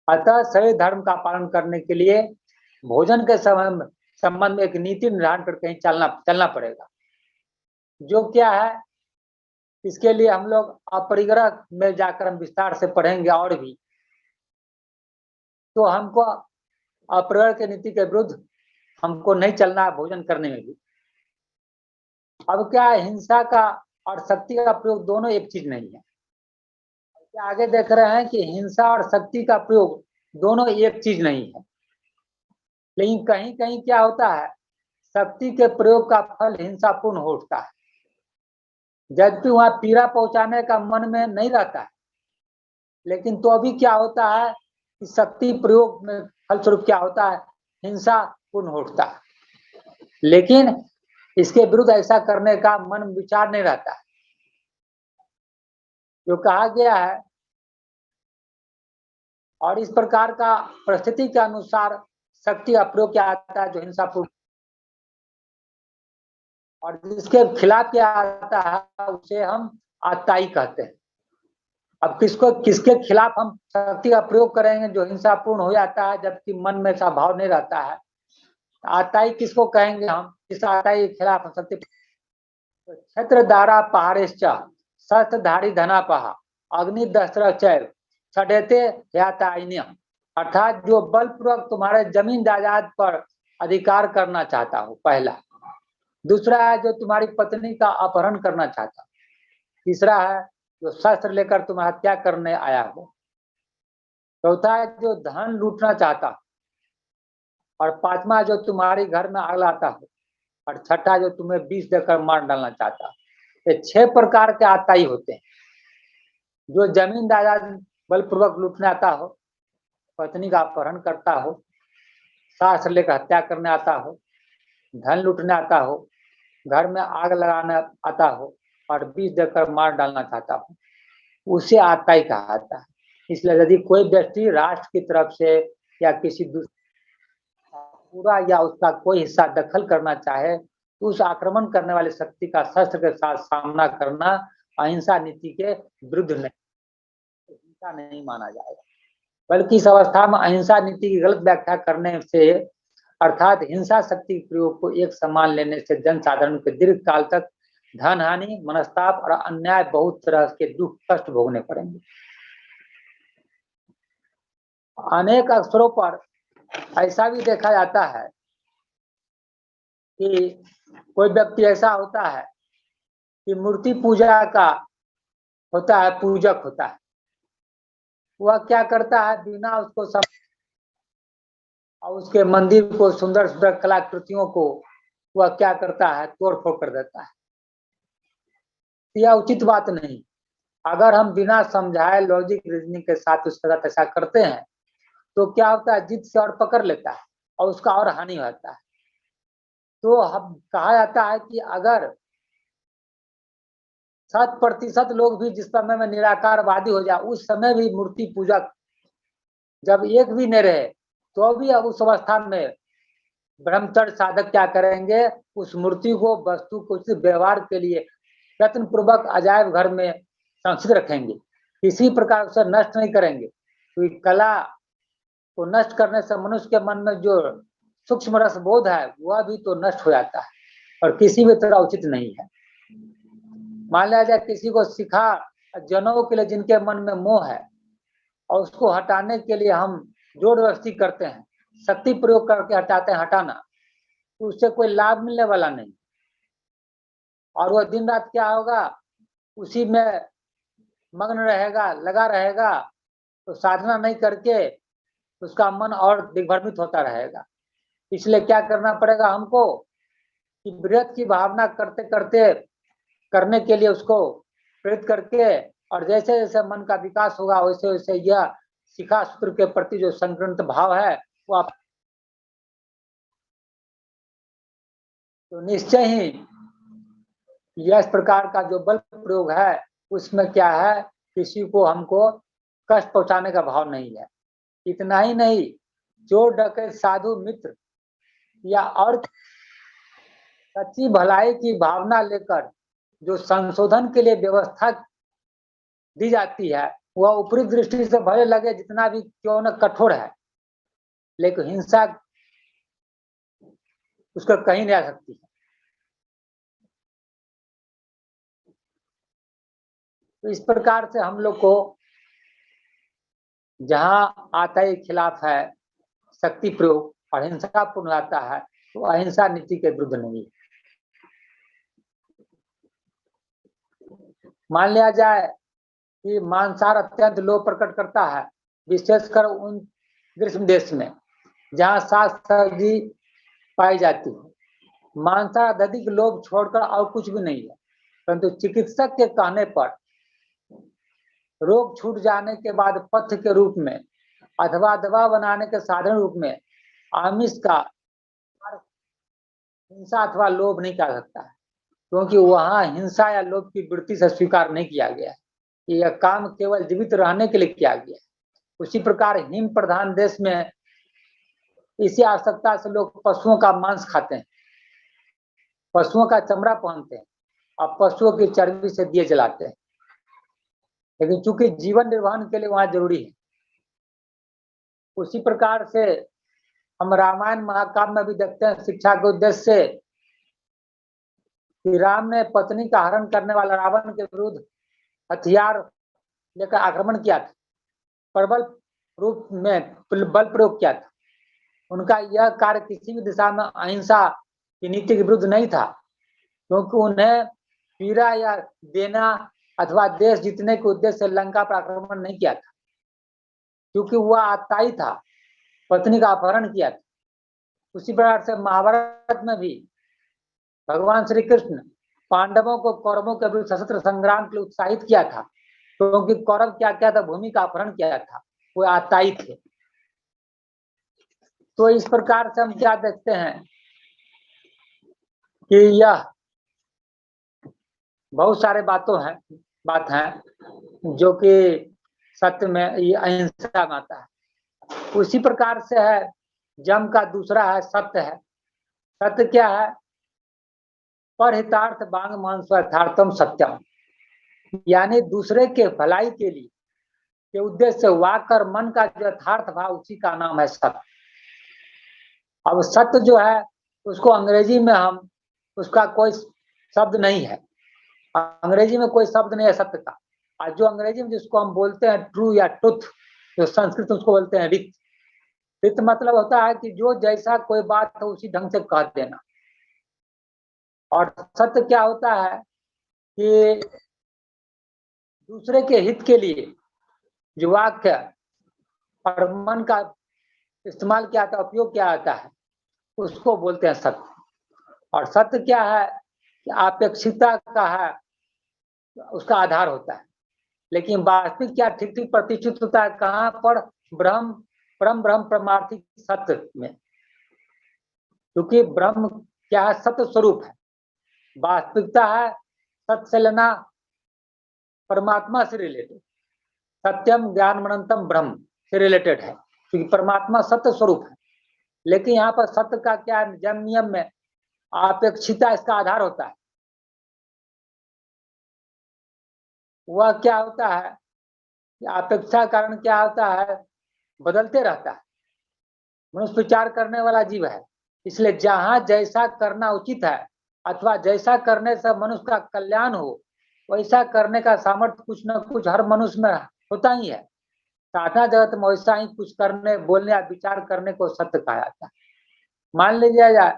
अतः सही धर्म का पालन करने के लिए भोजन के संबंध में एक नीति निर्धारण कर कहीं चलना पड़ेगा। जो क्या है, इसके लिए हम लोग अपरिग्रह में जाकर हम विस्तार से पढ़ेंगे। और भी तो हमको अपरिग्रह की नीति के विरुद्ध हमको नहीं चलना है भोजन करने में भी। अब क्या है, हिंसा का और शक्ति का प्रयोग दोनों एक चीज नहीं है। आगे देख रहे हैं कि हिंसा और शक्ति का प्रयोग दोनों एक चीज नहीं है। लेकिन कहीं कहीं क्या होता है, शक्ति के प्रयोग का फल हिंसापूर्ण हो उठता है, जबकि वहां पीड़ा पहुंचाने का मन में नहीं रहता है। लेकिन तो अभी क्या होता है कि शक्ति प्रयोग में फलस्वरूप क्या होता है, हिंसापूर्ण हो उठता है। लेकिन इसके विरुद्ध ऐसा करने का मन विचार नहीं रहता है। जो कहा गया है, और इस प्रकार का परिस्थिति के अनुसार शक्ति का प्रयोग क्या आता है जो हिंसापूर्ण, और जिसके खिलाफ क्या आता है उसे हम आताई कहते हैं। अब किसके खिलाफ हम शक्ति का प्रयोग करेंगे जो हिंसापूर्ण हो जाता है, जबकि मन में ऐसा भाव नहीं रहता है। आताई किसको कहेंगे हम, इस आताई के खिलाफ शक्ति। क्षेत्र दारा पहाड़ेश्च शस्त्रधारी धनापहा अग्नि दस्त्र चैव छठेते याताइन्य, अर्थात जो बलपूर्वक तुम्हारे जमीन जायदाद पर अधिकार करना चाहता हो, पहला। दूसरा है जो तुम्हारी पत्नी का अपहरण करना चाहता। तीसरा है जो शस्त्र लेकर तुम्हें हत्या करने आया हो। चौथा है जो धन लूटना चाहता। और पांचवा जो तुम्हारे घर में आग लाता हो। और छठा जो तुम्हें विष देकर मार डालना चाहता। ये 6 प्रकार के आताई होते हैं। जो जमीन जायदाद बलपूर्वक लूटने आता हो, पत्नी का अपहरण करता हो, शस्त्र लेकर हत्या करने आता हो, धन लूटने आता हो, घर में आग लगाने आता हो और विष देकर मार डालना चाहता हो, उसे आताई कहा जाता है। इसलिए यदि कोई व्यक्ति राष्ट्र की तरफ से या किसी पूरा या उसका कोई हिस्सा दखल करना चाहे, तो उस आक्रमण करने वाली शक्ति का शस्त्र के साथ सामना करना अहिंसा नीति के विरुद्ध नहीं, हिंसा नहीं माना जाएगा। बल्कि इस अवस्था में अहिंसा नीति की गलत व्याख्या करने से, अर्थात हिंसा शक्ति के प्रयोग को एक समान लेने से जनसाधारण के दीर्घ काल तक धन हानि, मनस्ताप और अन्याय बहुत तरह के दुख कष्ट भोगने पड़ेंगे। अनेक अवसरों पर ऐसा भी देखा जाता है कि कोई व्यक्ति ऐसा होता है कि मूर्ति पूजा का होता है, पूजक होता है। वह क्या करता है, बिना उसको और उसके मंदिर को सुंदर सुंदर कलाकृतियों को वह क्या करता है, तोड़ फोड़ कर देता है। यह उचित बात नहीं। अगर हम बिना समझाए लॉजिक रीजनिंग के साथ उसके साथ ऐसा करते हैं तो क्या होता है, जिद से और पकड़ लेता है और उसका और हानि होता है। तो हम कहा जाता है कि अगर 100% लोग भी जिस समय में निराकारवादी हो जाए, उस समय भी मूर्ति पूजक जब एक भी नहीं रहे, तो भी उस अवस्था में ब्रह्मचर्य साधक क्या करेंगे, उस मूर्ति को, वस्तु को व्यवहार के लिए यत्न पूर्वक अजायब घर में संरक्षित रखेंगे, किसी प्रकार उसे नष्ट नहीं करेंगे। तो कला को नष्ट करने से मनुष्य के मन में जो सूक्ष्म रस बोध है वह भी तो नष्ट हो जाता है और किसी भी तरह उचित नहीं है। मान लिया जाए किसी को सिखा जनों के लिए जिनके मन में मोह है और उसको हटाने के लिए हम जोर जबरदस्ती करते हैं, शक्ति प्रयोग करके हटाते हैं, हटाना, तो उससे कोई लाभ मिलने वाला नहीं। और वह दिन रात क्या होगा, उसी में मग्न रहेगा, लगा रहेगा, तो साधना नहीं करके उसका मन और दिग्भ्रमित होता रहेगा। इसलिए क्या करना पड़ेगा हमको, कि बृहत की भावना करते करते करने के लिए उसको प्रेरित करके, और जैसे जैसे मन का विकास होगा वैसे वैसे यह शिखा सूत्र के प्रति जो संक्रमित भाव है वो आप, तो निश्चय ही यह इस प्रकार का जो बल प्रयोग है उसमें क्या है, किसी को हमको कष्ट पहुंचाने का भाव नहीं है। इतना ही नहीं, चोर डकैत साधु मित्र या और सच्ची भलाई की भावना लेकर जो संशोधन के लिए व्यवस्था दी जाती है वह ऊपरी दृष्टि से भले लगे जितना भी क्यों न कठोर है, लेकिन हिंसा उसको कहीं नहीं आ सकती है। तो इस प्रकार से हम लोग को जहां आतंक के खिलाफ है शक्ति प्रयोग और हिंसा पूर्ण आता है तो अहिंसा नीति के विरुद्ध नहीं। मान लिया जाए कि मांसाहार अत्यंत लोभ प्रकट करता है, विशेषकर उन ग्रीष्म देश में जहाँ साग सब्जी पाई जाती है। मांसाहार अधिक लोभ छोड़कर और कुछ भी नहीं है, परंतु चिकित्सक के कहने पर रोग छूट जाने के बाद पथ्य के रूप में अथवा दवा बनाने के साधन रूप में आमिष का हिंसा अथवा लोभ नहीं कर सकता है, क्योंकि वहां हिंसा या लोभ की वृत्ति से स्वीकार नहीं किया गया है। यह काम केवल जीवित रहने के लिए किया गया है। उसी प्रकार हिम प्रधान देश में इसी आवश्यकता से लोग पशुओं का मांस खाते हैं, पशुओं का चमड़ा पहनते हैं और पशुओं की चर्बी से दिए जलाते हैं, लेकिन चूंकि जीवन निर्वहन के लिए वहां जरूरी है। उसी प्रकार से हम रामायण महाकाव्य में भी देखते हैं शिक्षा के उद्देश्य से कि राम ने पत्नी का हरण करने वाला रावण के विरुद्ध हथियार लेकर आक्रमण किया था, प्रबल रूप में बल प्रयोग किया था। उनका यह कार्य किसी भी दिशा में अहिंसा की नीति के विरुद्ध नहीं था, क्योंकि उन्हें पीड़ा या देना अथवा देश जीतने के उद्देश्य से लंका पर आक्रमण नहीं किया था, क्योंकि वह आत्ताई था, पत्नी का अपहरण किया था। उसी प्रकार से महाभारत में भी भगवान श्री कृष्ण पांडवों को कौरवों के विरुद्ध सशस्त्र संग्राम के लिए उत्साहित किया था, क्योंकि कौरव क्या किया था, भूमि का अपहरण किया था, वो आत्ताई थे। तो इस प्रकार से हम क्या देखते हैं कि यह बहुत सारे बात है जो कि सत्य में ये अहिंसा में आता है। उसी प्रकार से है जम का दूसरा है सत्य है। सत्य क्या है, परहितार्थ बांग मान स्वार्थार्थम सत्यम, यानी दूसरे के भलाई के लिए के उद्देश्य से वाक और मन का जो यथार्थ भाव उसी का नाम है सत्य। अब सत्य जो है उसको अंग्रेजी में हम उसका कोई शब्द नहीं है, अंग्रेजी में कोई शब्द नहीं है सत्य का। और जो अंग्रेजी में जिसको हम बोलते हैं ट्रू या ट्रुथ, जो संस्कृत उसको बोलते हैं रित। रित मतलब होता है कि जो जैसा कोई बात है उसी ढंग से कह देना। और सत्य क्या होता है कि दूसरे के हित के लिए जो वाक्य और मन का इस्तेमाल किया था, उपयोग किया जाता है, उसको बोलते हैं सत्य। और सत्य क्या है कि अपेक्षिता का है, उसका आधार होता है। लेकिन वास्तविक क्या ठीक ठीक प्रतिष्ठित होता है कहाँ पर, ब्रह्म परम ब्रह्म परमार्थिक सत्य में, क्योंकि ब्रह्म क्या है, सत्य स्वरूप है, वास्तविकता है, सत्य से लेना परमात्मा से रिलेटेड, सत्यम ज्ञान अनंतम ब्रह्म से रिलेटेड है, क्योंकि परमात्मा सत्य स्वरूप है। लेकिन यहाँ पर सत्य का क्या जन्म नियम में अपेक्षिता इसका आधार होता है। वह क्या होता है कि अपेक्षा कारण क्या होता है, बदलते रहता है। मनुष्य विचार करने वाला जीव है, इसलिए जहां जैसा करना उचित है अथवा जैसा करने से मनुष्य का कल्याण हो वैसा करने का सामर्थ्य कुछ न कुछ हर मनुष्य में होता ही है। साधना जगत में वैसा ही कुछ करने बोलने या विचार करने को सत्य कहा जाता है। मान लीजिए जाए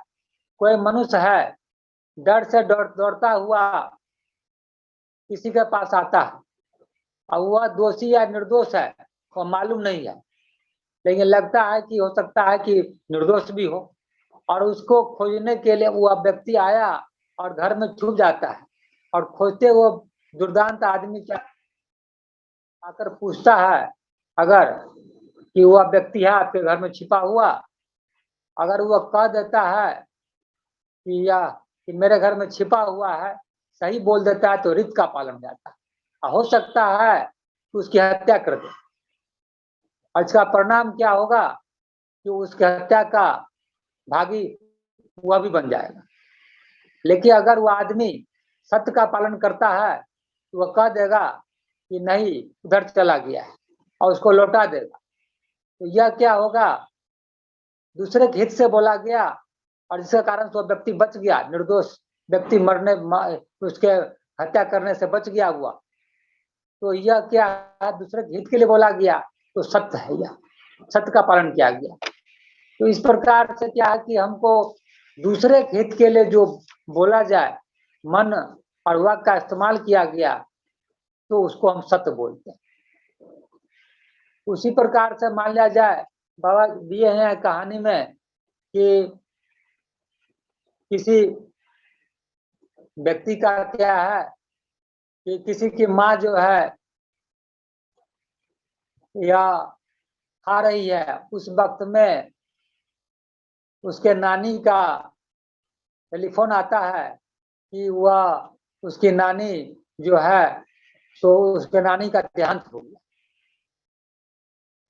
कोई मनुष्य है, डर से दौड़ता हुआ किसी के पास आता है और वह दोषी या निर्दोष है वो मालूम नहीं है, लेकिन लगता है कि हो सकता है कि निर्दोष भी हो, और उसको खोजने के लिए वो व्यक्ति आया और घर में छुप जाता है, और खोजते वो दुर्दांत आदमी क्या आकर पूछता है अगर कि वह व्यक्ति है आपके घर में छिपा हुआ, अगर वह कह देता है कि या कि मेरे घर में छिपा हुआ है, सही बोल देता है, तो रित का पालन हो जाता है। हो सकता है कि उसकी हत्या कर दे, और इसका परिणाम क्या होगा कि उसकी हत्या का भागी वह भी बन जाएगा। लेकिन अगर वह आदमी सत्य का पालन करता है तो वह कह देगा कि नहीं, उधर चला गया है, और उसको लौटा देगा। तो यह क्या होगा, दूसरे के हित से बोला गया, और जिसके कारण से वह व्यक्ति बच गया, निर्दोष व्यक्ति उसके हत्या करने से बच गया हुआ। तो यह क्या है, दूसरे के हित के लिए बोला गया, तो सत्य है, यह सत्य का पालन किया गया। तो इस प्रकार से क्या है कि हमको दूसरे के हित के लिए जो बोला जाए, मन और वाक का इस्तेमाल किया गया, तो उसको हम सत्य बोलते हैं। उसी प्रकार से मान लिया जाए, बाबा दिए हैं कहानी में कि किसी व्यक्ति का क्या है कि किसी की माँ जो है या खा रही है, उस वक्त में उसके नानी का टेलीफोन आता है कि वह उसकी नानी जो है, तो उसके नानी का देहांत हो गया।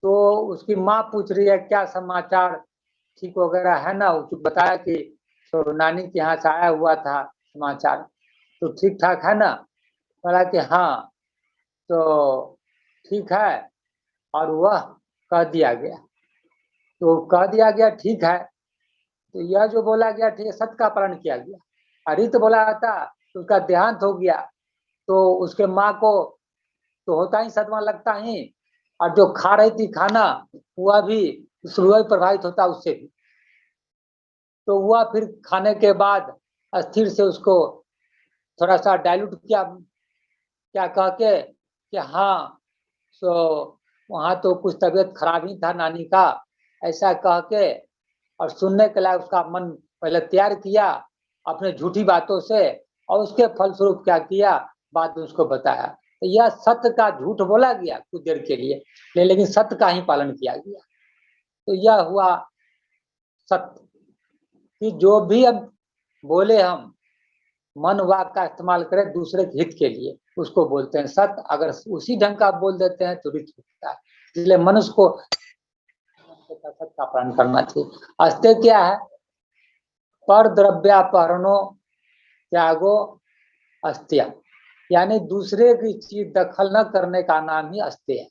तो उसकी माँ पूछ रही है क्या समाचार, ठीक वगैरह है ना? उसको बताया कि तो नानी के यहाँ से आया हुआ था समाचार, तो ठीक ठाक है ना? बोला कि हाँ, तो ठीक है, और वह कह दिया गया। तो कह दिया गया ठीक है, तो यह जो बोला गया ठीक है, सत्य का पालन किया गया। अरित बोला था तो उसका देहांत हो गया, तो उसके माँ को तो होता ही सदमा लगता ही, और जो खा रही थी खाना वह भी सुबह प्रभावित होता उससे भी। तो वह फिर खाने के बाद अस्थिर से उसको थोड़ा सा डाइल्यूट किया, क्या कह के कि हाँ, तो वहाँ तो कुछ तबीयत खराब ही था नानी का, ऐसा कह के, और सुनने के लिए उसका मन पहले तैयार किया अपने झूठी बातों से, और उसके फलस्वरूप क्या किया, बात उसको बताया। तो यह सत्य का झूठ बोला गया कुछ देर के लिए, लेकिन सत्य का ही पालन किया गया। तो यह हुआ सत्य कि जो भी हम बोले, हम मन वाक का इस्तेमाल करें दूसरे के हित के लिए, उसको बोलते हैं सत्य। अगर उसी ढंग का बोल देते हैं तो रित होता है। इसलिए मनुष्य को सत्य का पालन करना चाहिए। अस्त्य क्या है? पर द्रव्यापहरणो त्यागो अस्त्य, यानी दूसरे की चीज दखल न करने का नाम ही अस्त्य है।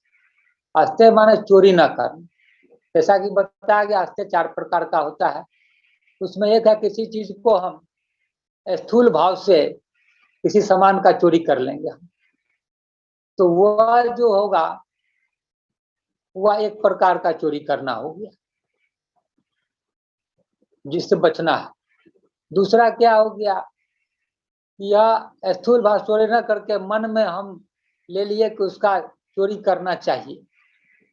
अस्त्य माने चोरी न करना। जैसा कि बताया गया, अस्त्य 4 प्रकार का होता है। उसमें एक है किसी चीज को हम स्थूल भाव से किसी सामान का चोरी कर लेंगे हम, तो वह जो होगा वह एक प्रकार का चोरी करना हो गया, जिससे बचना है। दूसरा क्या हो गया, यह स्थूल भाव चोरी न करके मन में हम ले लिए कि उसका चोरी करना चाहिए।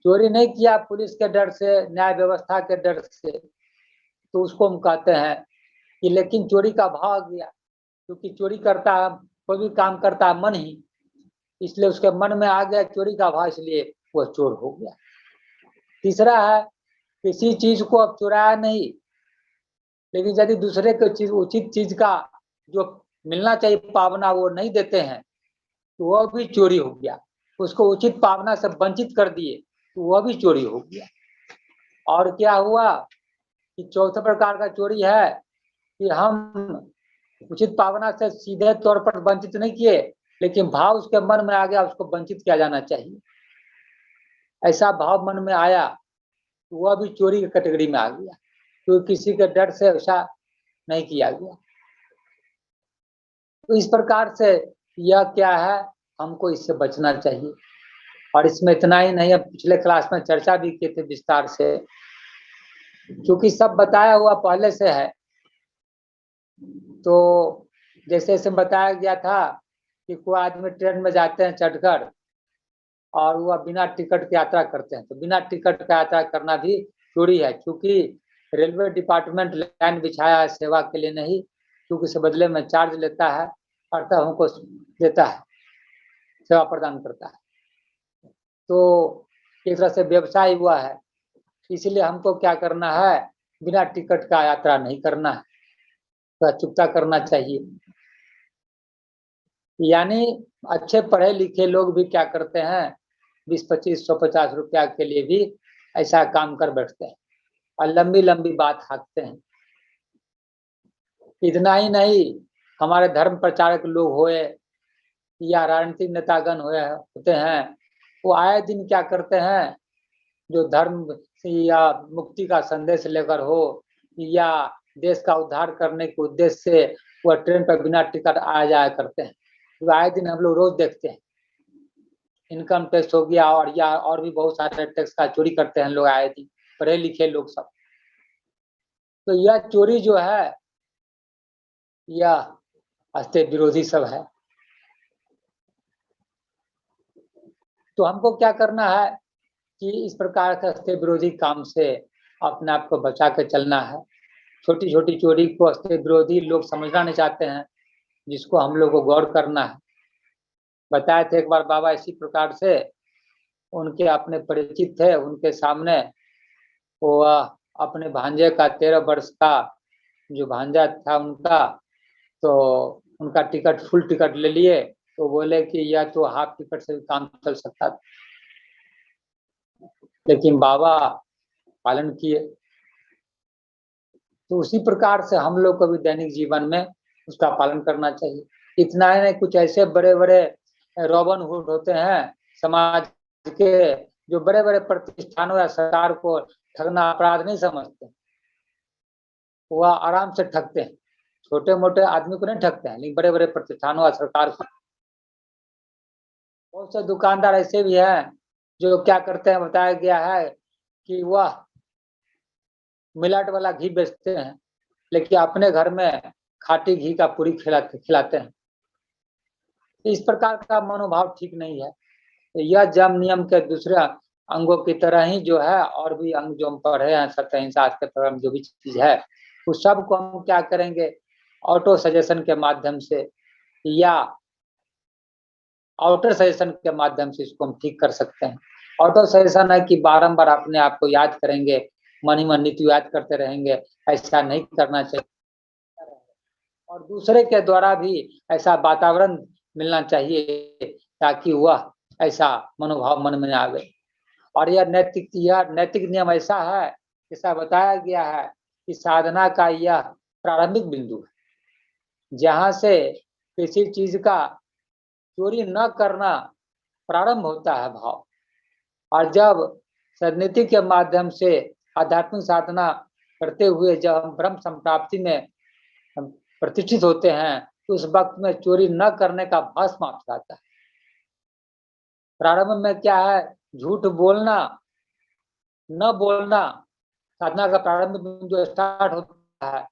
चोरी नहीं किया पुलिस के डर से, न्याय व्यवस्था के डर से, तो उसको हम कहते हैं कि लेकिन चोरी का भाव आ गया, क्योंकि चोरी करता है, कोई भी काम करता है मन ही, इसलिए उसके मन में आ गया चोरी का भाव, इसलिए वह चोर हो गया। तीसरा है किसी चीज को अब चुराया नहीं, लेकिन यदि दूसरे को चीज, उचित चीज का जो मिलना चाहिए पावना, वो नहीं देते हैं, तो वह भी चोरी हो गया। उसको उचित पावना से वंचित कर दिए, तो वह भी चोरी हो गया। और क्या हुआ कि चौथे प्रकार का चोरी है कि हम उचित पावना से सीधे तौर पर वंचित नहीं किए, लेकिन भाव उसके मन में आ गया, उसको वंचित किया जाना चाहिए, ऐसा भाव मन में आया, तो वह भी चोरी की कैटेगरी में आ गया, तो किसी के डर से ऐसा नहीं किया गया। तो इस प्रकार से यह क्या है, हमको इससे बचना चाहिए। और इसमें इतना ही नहीं, अब पिछले क्लास में चर्चा भी किए थे विस्तार से, क्योंकि सब बताया हुआ पहले से है। तो जैसे जैसे बताया गया था कि कोई आदमी ट्रेन में जाते हैं चढ़कर, और वह बिना टिकट की यात्रा करते हैं, तो बिना टिकट का यात्रा करना भी चोरी है, क्योंकि रेलवे डिपार्टमेंट लाइन बिछाया है सेवा के लिए नहीं, क्योंकि इसे बदले में चार्ज लेता है, अर्थात हमको देता है, सेवा प्रदान करता है। तो एक तरह से व्यवसाय हुआ है। इसलिए हमको क्या करना है, बिना टिकट का यात्रा नहीं करना है, थोड़ा चुकता करना चाहिए। यानी अच्छे पढ़े लिखे लोग भी क्या करते हैं, 20, 25, 150 रुपया के लिए भी ऐसा काम कर बैठते हैं और लंबी लंबी बात हाँकते हैं। इतना ही नहीं, हमारे धर्म प्रचारक लोग हुए या राजनीतिक नेतागण हुए होते हैं, वो आए दिन क्या करते हैं, जो धर्म या मुक्ति का संदेश लेकर हो या देश का उद्धार करने के उद्देश्य से वह ट्रेन पर बिना टिकट आया जाया करते हैं। तो आए दिन हम लोग रोज देखते हैं, इनकम टैक्स हो गया और या और भी बहुत सारे टैक्स का चोरी करते हैं लोग आए दिन, पढ़े लिखे लोग सब। तो यह चोरी जो है यह अस्ते विरोधी सब है। तो हमको क्या करना है कि इस प्रकार के अस्ते विरोधी काम से अपने आप को बचा के चलना है। छोटी छोटी चोरी को अस्ते विरोधी लोग समझना नहीं चाहते हैं, जिसको हम लोग को गौर करना है। बताए थे एक बार बाबा इसी प्रकार से, उनके अपने परिचित थे, उनके सामने वो अपने भांजे का 13 वर्ष का जो भांजा था उनका, तो उनका टिकट फुल टिकट ले लिए, तो बोले कि यह तो हाफ टिकट से भी काम चल सकता था, लेकिन बाबा पालन किए। तो उसी प्रकार से हम लोग को भी दैनिक जीवन में उसका पालन करना चाहिए। इतना ही नहीं, कुछ ऐसे बड़े बड़े रॉबिन हुड होते हैं समाज के, जो बड़े बड़े प्रतिष्ठानों या सरकार को ठगना अपराध नहीं समझते, वह आराम से ठगते हैं। छोटे मोटे आदमी को नहीं ठगते हैं, लेकिन बड़े बड़े प्रतिष्ठानों या सरकार को। बहुत से दुकानदार ऐसे भी हैं जो क्या करते हैं, बताया गया है कि वह मिलावट वाला घी बेचते हैं, लेकिन अपने घर में खाटी घी का पूरी खिलाते हैं। इस प्रकार का मनोभाव ठीक नहीं है। तो यह जम नियम के दूसरे अंगों की तरह ही जो है, और भी अंग जो हम पढ़े हैं सत्य अहिंसा के तरह जो भी चीज है, उस सब को हम क्या करेंगे, ऑटो सजेशन के माध्यम से या आउटर सजेशन के माध्यम से इसको हम ठीक कर सकते हैं। ऑटो सजेशन है कि बारंबार अपने आप को याद करेंगे, मन ही मन नीति याद करते रहेंगे, ऐसा नहीं करना चाहिए। और दूसरे के द्वारा भी ऐसा वातावरण मिलना चाहिए ताकि वह ऐसा मनोभाव मन में आवे। और यह नैतिक नियम ऐसा है, जैसा बताया गया है कि साधना का यह प्रारंभिक बिंदु है, जहाँ से किसी चीज का चोरी न करना प्रारंभ होता है भाव। और जब सदनीति के माध्यम से आध्यात्मिक साधना करते हुए जब हम ब्रह्म संप्राप्ति में प्रतिष्ठित होते हैं, तो उस वक्त में चोरी न करने का भाव समाप्त आता है। प्रारंभ में क्या है, झूठ बोलना, न बोलना साधना का प्रारंभ बिंदु स्टार्ट होता है,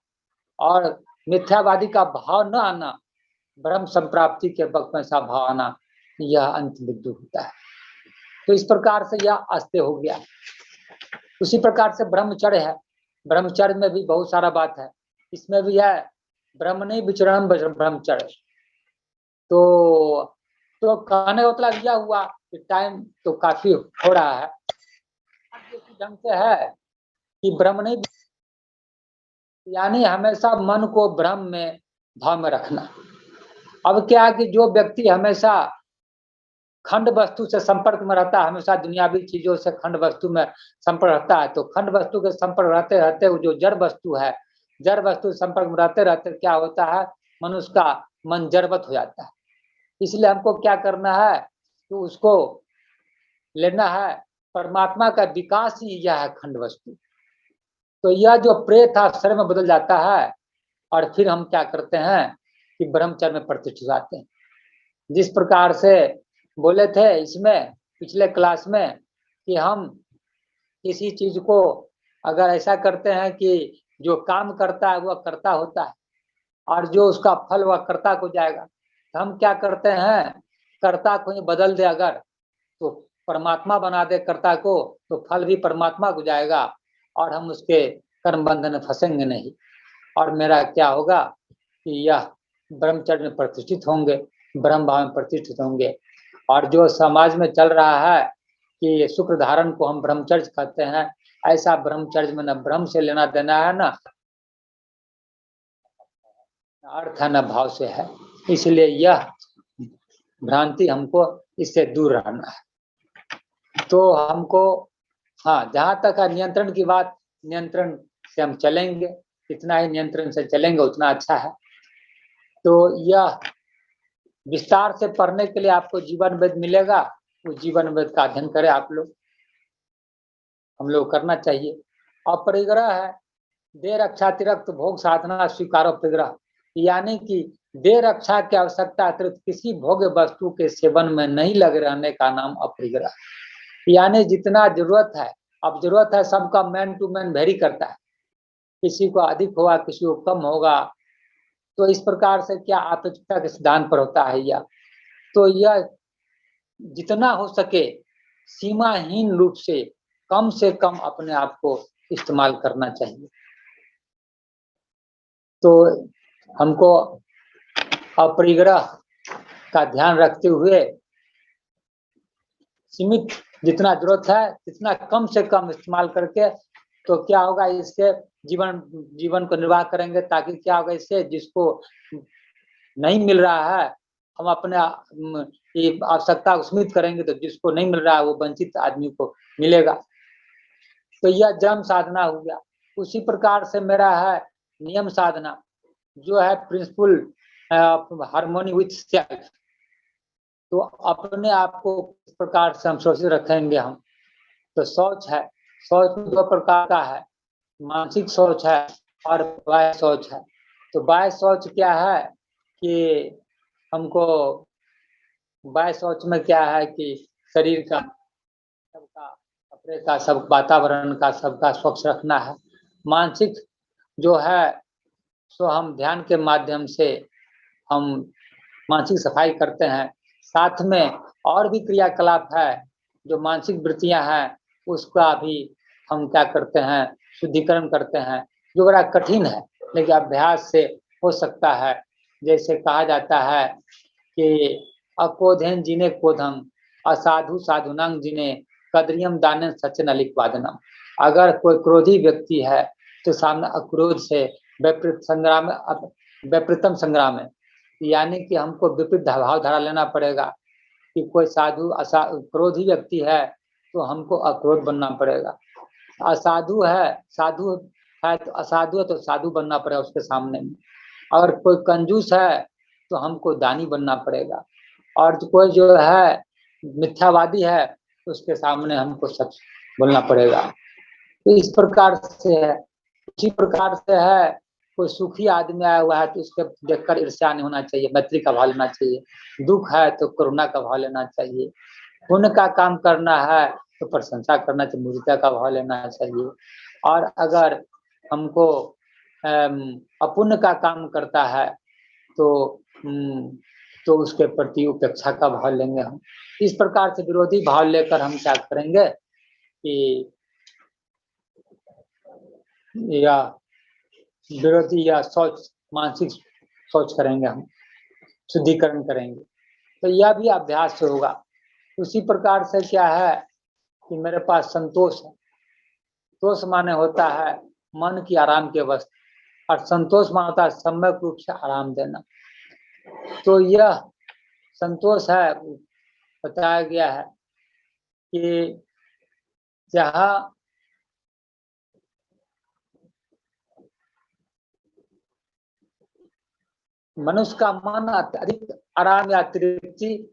और मिथ्यावादी का भाव न आना, ब्रह्म संप्राप्ति के वक्त में ऐसा भाव आना, यह अंतिम बिंदु होता है। तो इस प्रकार से यह अस्ते हो गया। उसी प्रकार से ब्रह्मचर्य है, ब्रह्मचर्य में भी बहुत सारा बात है, इसमें भी है ब्रह्म नहीं विचरण ब्रह्मचर्य। तो कहने का मतलब यह हुआ कि टाइम तो काफी हो रहा है, ढंग से है कि ब्रह्म नहीं, यानी हमेशा मन को ब्रह्म में भाव में रखना। अब क्या है कि जो व्यक्ति हमेशा खंड वस्तु से संपर्क में रहता है, हमेशा दुनियावी चीजों से खंड वस्तु में संपर्क रहता है, तो खंड वस्तु के संपर्क रहते रहते जो जड़ वस्तु है, जड़ वस्तु संपर्क में रहते रहते क्या होता है, मनुष्य का मन जड़वत हो जाता है। इसलिए हमको क्या करना है, तो उसको लेना है, परमात्मा का विकास ही यह है खंड वस्तु। तो यह जो प्रेत था शरीर में बदल जाता है, और फिर हम क्या करते हैं कि ब्रह्मचर्य में प्रतिष्ठित आते हैं। जिस प्रकार से बोले थे इसमें पिछले क्लास में कि हम किसी चीज को अगर ऐसा करते हैं कि जो काम करता है वह कर्ता होता है, और जो उसका फल वह कर्ता को जाएगा, तो हम क्या करते हैं, कर्ता को ही बदल दे अगर, तो परमात्मा बना दे कर्ता को, तो फल भी परमात्मा को जाएगा और हम उसके कर्म बंधन में फंसेंगे नहीं, और मेरा क्या होगा कि यह ब्रह्मचर्य में प्रतिष्ठित होंगे, ब्रह्म भाव में प्रतिष्ठित होंगे। और जो समाज में चल रहा है कि शुक्र धारण को हम ब्रह्मचर्य कहते हैं, ऐसा ब्रह्मचर्य में न ब्रह्म से लेना देना है, न अर्थ है, न भाव से है। इसलिए यह भ्रांति हमको इससे दूर रहना है। तो हमको हाँ, जहां तक है नियंत्रण की बात, नियंत्रण से हम चलेंगे, जितना ही नियंत्रण से चलेंगे उतना अच्छा है। तो यह विस्तार से पढ़ने के लिए आपको जीवन वेद मिलेगा, उस जीवन वेद का अध्ययन करें आप लोग, हम लोग करना चाहिए। और परिग्रह है, देह रक्षा अतिरिक्त भोग साधना स्वीकारो परिग्रह, यानी कि देह रक्षा की आवश्यकता अतिरिक्त किसी भोग्य वस्तु के सेवन में नहीं लगे रहने का नाम अपरिग्रह। यानी जितना जरूरत है, अब जरूरत है सबका मैन टू मैन वेरी करता है, किसी को अधिक होगा, किसी को कम होगा। तो इस प्रकार से क्या अपेक्षता के सिद्धांत पर होता है यह। तो यह जितना हो सके सीमाहीन रूप से कम अपने आप को इस्तेमाल करना चाहिए। तो हमको अपरिग्रह का ध्यान रखते हुए सीमित जितना जरूरत है जितना कम से कम इस्तेमाल करके, तो क्या होगा इससे जीवन को निर्वाह करेंगे। ताकि क्या होगा इससे, जिसको नहीं मिल रहा है हम अपने आवश्यकता को सीमित करेंगे, तो जिसको नहीं मिल रहा है वो वंचित आदमी को मिलेगा। तो यह जन्म साधना हो गया। उसी प्रकार से मेरा है नियम साधना, जो है प्रिंसिपल हार्मोनी विथ सेल्फ। तो अपने आप को इस प्रकार से हम सोच रखेंगे हम। तो सोच है, सोच दो प्रकार का है, मानसिक सोच है और बाह्य सोच है। तो बाह्य सोच क्या है कि हमको बाह्य सोच में क्या है कि शरीर का, सबका, कपड़े का, सब वातावरण का, सबका स्वच्छ रखना है। मानसिक जो है सो हम ध्यान के माध्यम से हम मानसिक सफाई करते हैं। साथ में और भी क्रियाकलाप है, जो मानसिक वृत्तियां हैं उसका भी हम क्या करते हैं, शुद्धिकरण करते हैं, जो बड़ा कठिन है लेकिन अभ्यास से हो सकता है। जैसे कहा जाता है कि अकोधेन जिने कोधम असाधु साधुनांग जिने कदरियम दाने सचन अलिक वादनम। अगर कोई क्रोधी व्यक्ति है तो सामने अक्रोध से विपरीतम संग्राम है, यानी कि हमको विपरीत भाव धारा लेना पड़ेगा। कि कोई क्रोधी व्यक्ति है तो हमको अक्रोध बनना पड़ेगा। असाधु है, साधु है तो असाधु है तो साधु बनना पड़ेगा उसके सामने में। और कोई कंजूस है तो हमको दानी बनना पड़ेगा। और कोई जो है मिथ्यावादी है तो उसके सामने हमको सच बोलना पड़ेगा। तो इस प्रकार से है। उसी प्रकार से है, कोई सुखी आदमी आया हुआ है तो उसके देखकर ईर्ष्या नहीं होना चाहिए, मैत्री का भाव लेना चाहिए। दुख है तो करुणा का भाव लेना चाहिए। पुण्य का काम करना है तो प्रशंसा करना चाहिए, मुदिता का भाव लेना चाहिए। और अगर हमको अपुण्य का काम करता है तो उसके प्रति उपेक्षा का भाव लेंगे हम। इस प्रकार से विरोधी भाव लेकर हम क्या करेंगे कि या विरोधी या सोच, मानसिक सोच करेंगे हम, शुद्धिकरण करेंगे। तो यह भी अभ्यास से होगा। उसी प्रकार से क्या है कि मेरे पास संतोष है। संतोष माने होता है मन की आराम की अवस्था, और संतोष माने होता है सम्यक रूप से आराम देना। तो यह संतोष है, बताया गया है कि जहाँ मनुष्य का मन अधिक आराम या तृप्ति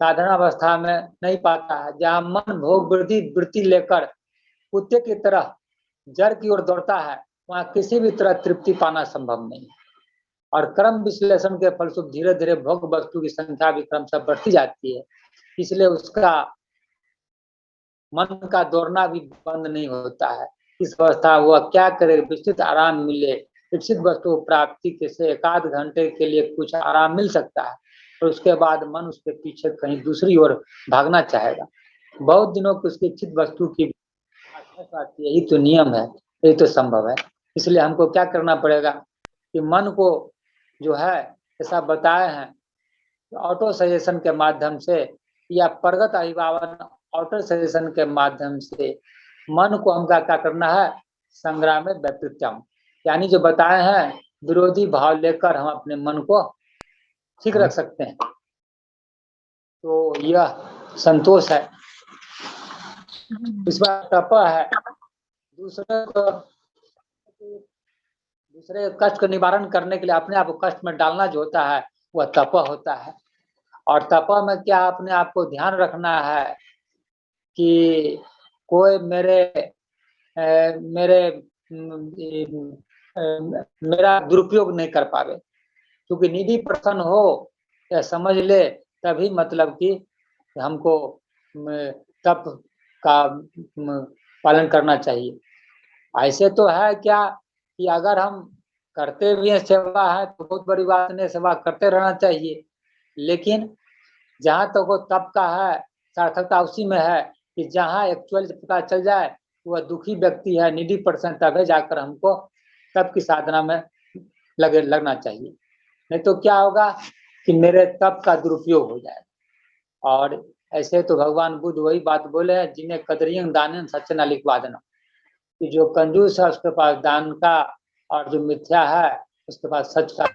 साधना अवस्था में नहीं पाता है, जहाँ मन भोग वृत्ति लेकर कुत्ते की तरह जड़ की ओर दौड़ता है, वहाँ किसी भी तरह तृप्ति पाना संभव नहीं है। और क्रम विश्लेषण के फलस्वरूप धीरे धीरे भोग वस्तु की संख्या भी क्रमशः बढ़ती जाती है। इसलिए उसका मन का दौड़ना भी बंद नहीं होता है। इस अवस्था वह क्या करे, विस्तृत आराम मिले, विकसित वस्तु प्राप्ति के से एकाध घंटे के लिए कुछ आराम मिल सकता है, और उसके बाद मन उसके पीछे कहीं दूसरी ओर भागना चाहेगा। बहुत दिनों की उसकी इच्छित वस्तु की आती है, यही तो नियम है। ये तो संभव है। इसलिए हमको क्या करना पड़ेगा कि मन को जो है ऐसा बताए हैं ऑटो सजेशन के माध्यम से या प्रगत अभिभावन ऑटो सजेशन के माध्यम से मन को हमका क्या करना है, संग्राम में व्यतिक्रम, यानी जो बताए हैं विरोधी भाव लेकर हम अपने मन को ठीक रख सकते हैं। तो यह संतोष है। इस बार तप है, दूसरे कष्ट का निवारण करने के लिए अपने आप को कष्ट में डालना जो होता है वह तप होता है। और तप में क्या अपने आप को ध्यान रखना है कि कोई मेरा दुरुपयोग नहीं कर पावे, क्योंकि निधि प्रसन्न हो या समझ ले तभी मतलब कि हमको तप का पालन करना चाहिए। ऐसे तो है क्या कि अगर हम करते भी हैं सेवा है तो बहुत बड़ी बात नहीं, सेवा करते रहना चाहिए, लेकिन जहाँ तक वो तप का है सार्थकता उसी में है कि जहाँ एक्चुअल पता चल जाए वह दुखी व्यक्ति है, निडी पर्सन, तभी जाकर हमको तप की साधना में लगना चाहिए। नहीं तो क्या होगा कि मेरे तप का दुरुपयोग हो जाएगा। और ऐसे तो भगवान बुद्ध वही बात बोले हैं, जिन्हें कदरियं दानन सच्चना लिखवा देना, कि जो कंजूस है उसके पास दान का और जो मिथ्या है उसके पास सच का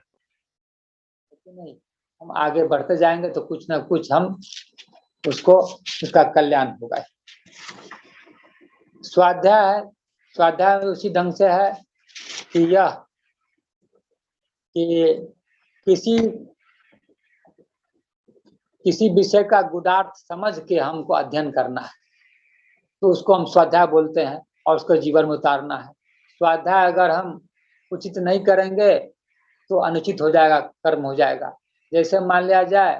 नहीं। हम आगे बढ़ते जाएंगे तो कुछ ना कुछ हम उसको उसका कल्याण होगा। स्वाध्याय स्वाध्याय उसी ढंग से है कि यह कि किसी विषय का गुणार्थ समझ के हमको अध्ययन करना है, तो उसको हम स्वाध्याय बोलते हैं और उसको जीवन में उतारना है। स्वाध्याय अगर हम उचित नहीं करेंगे तो अनुचित हो जाएगा, कर्म हो जाएगा। जैसे मान लिया जाए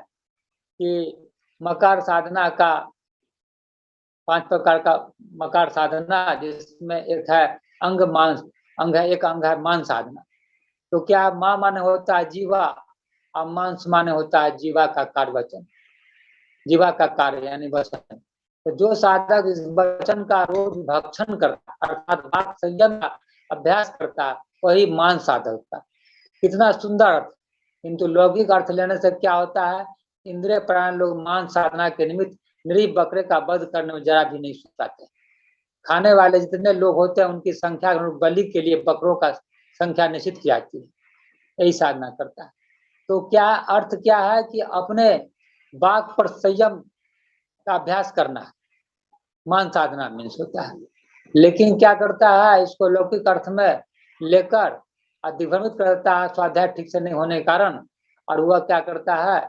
कि मकार साधना का 5 प्रकार का मकार साधना, जिसमें एक है अंग मांस, एक अंग है मान साधना। तो क्या मां माने होता है जीवा और मांस माने होता है जीवा का कार्य वचन, जीवा का कार्य यानी वचन। तो जो साधक इस वचन का रोज भक्षण करता अर्थात वाक संयम का अभ्यास करता वही मान साधक का। कितना सुंदर अर्थ। किंतु लौकिक अर्थ लेने से क्या होता है, इंद्रिय प्राण लोग मान साधना के निमित्त निरीह बकरे का वध करने में जरा भी नहीं सुताते। खाने वाले जितने लोग होते हैं उनकी संख्या बलि के लिए बकरों का संख्या निश्चित की जाती है, यही साधना करता है। तो क्या अर्थ क्या है कि अपने वाक पर संयम का अभ्यास करना है, मान साधना मीन्स होता है। लेकिन क्या करता है, इसको लौकिक अर्थ में लेकर अधिभ्रमित करता है स्वाध्याय ठीक से नहीं होने के कारण, और वह क्या करता है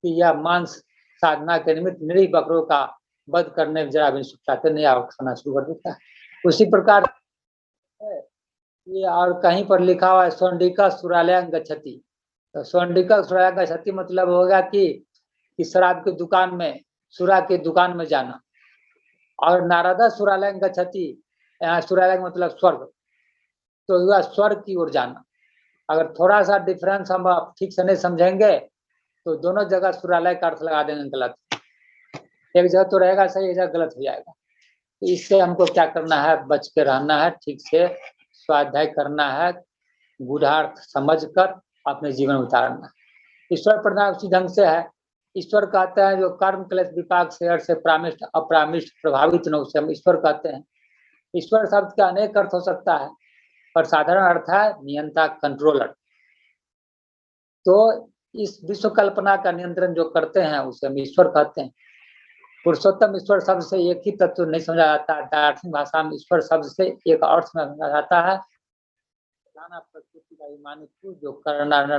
कि यह मांस साधना के निमित्त निरीह बकरों का वध करने में जरा भी चाहते नहीं खाना शुरू कर देता है। उसी प्रकार ये और कहीं पर लिखा हुआ है स्वर्णिका सुरालयं गच्छति। तो स्वर्णिका सुरालयं गच्छति मतलब होगा कि शराब की दुकान में, सुरा की दुकान में जाना। और नारदा सुरालयं गच्छति, यहाँ सुरालय मतलब स्वर्ग, तो यह स्वर्ग की ओर जाना। अगर थोड़ा सा डिफरेंस हम ठीक से नहीं समझेंगे तो दोनों जगह सुरालय का अर्थ लगा देंगे गलत। एक जगह तो रहेगा सही, एक जगह गलत हो जाएगा। तो इससे हमको क्या करना है, बच के रहना है, ठीक से स्वाध्याय करना है, गूढ़ार्थ समझकर अपने जीवन में उतारना। ईश्वर प्रधान उसी ढंग से है। ईश्वर कहते हैं जो कर्म क्लेश विपाक से प्रामिष्ट अप्रामिष्ट प्रभावित न, उसे हम ईश्वर कहते हैं। ईश्वर शब्द का अनेक अर्थ हो सकता है, पर साधारण अर्थ है नियंता, कंट्रोलर। तो इस विश्व कल्पना का नियंत्रण जो करते हैं उसे हम ईश्वर कहते हैं। पुरुषोत्तम ईश्वर शब्द से एक ही तत्व नहीं समझा जाता। दार्शनिक भाषा में ईश्वर शब्द से एक अर्थ में समझा जाता है प्रकृति का अभिमानी जो करना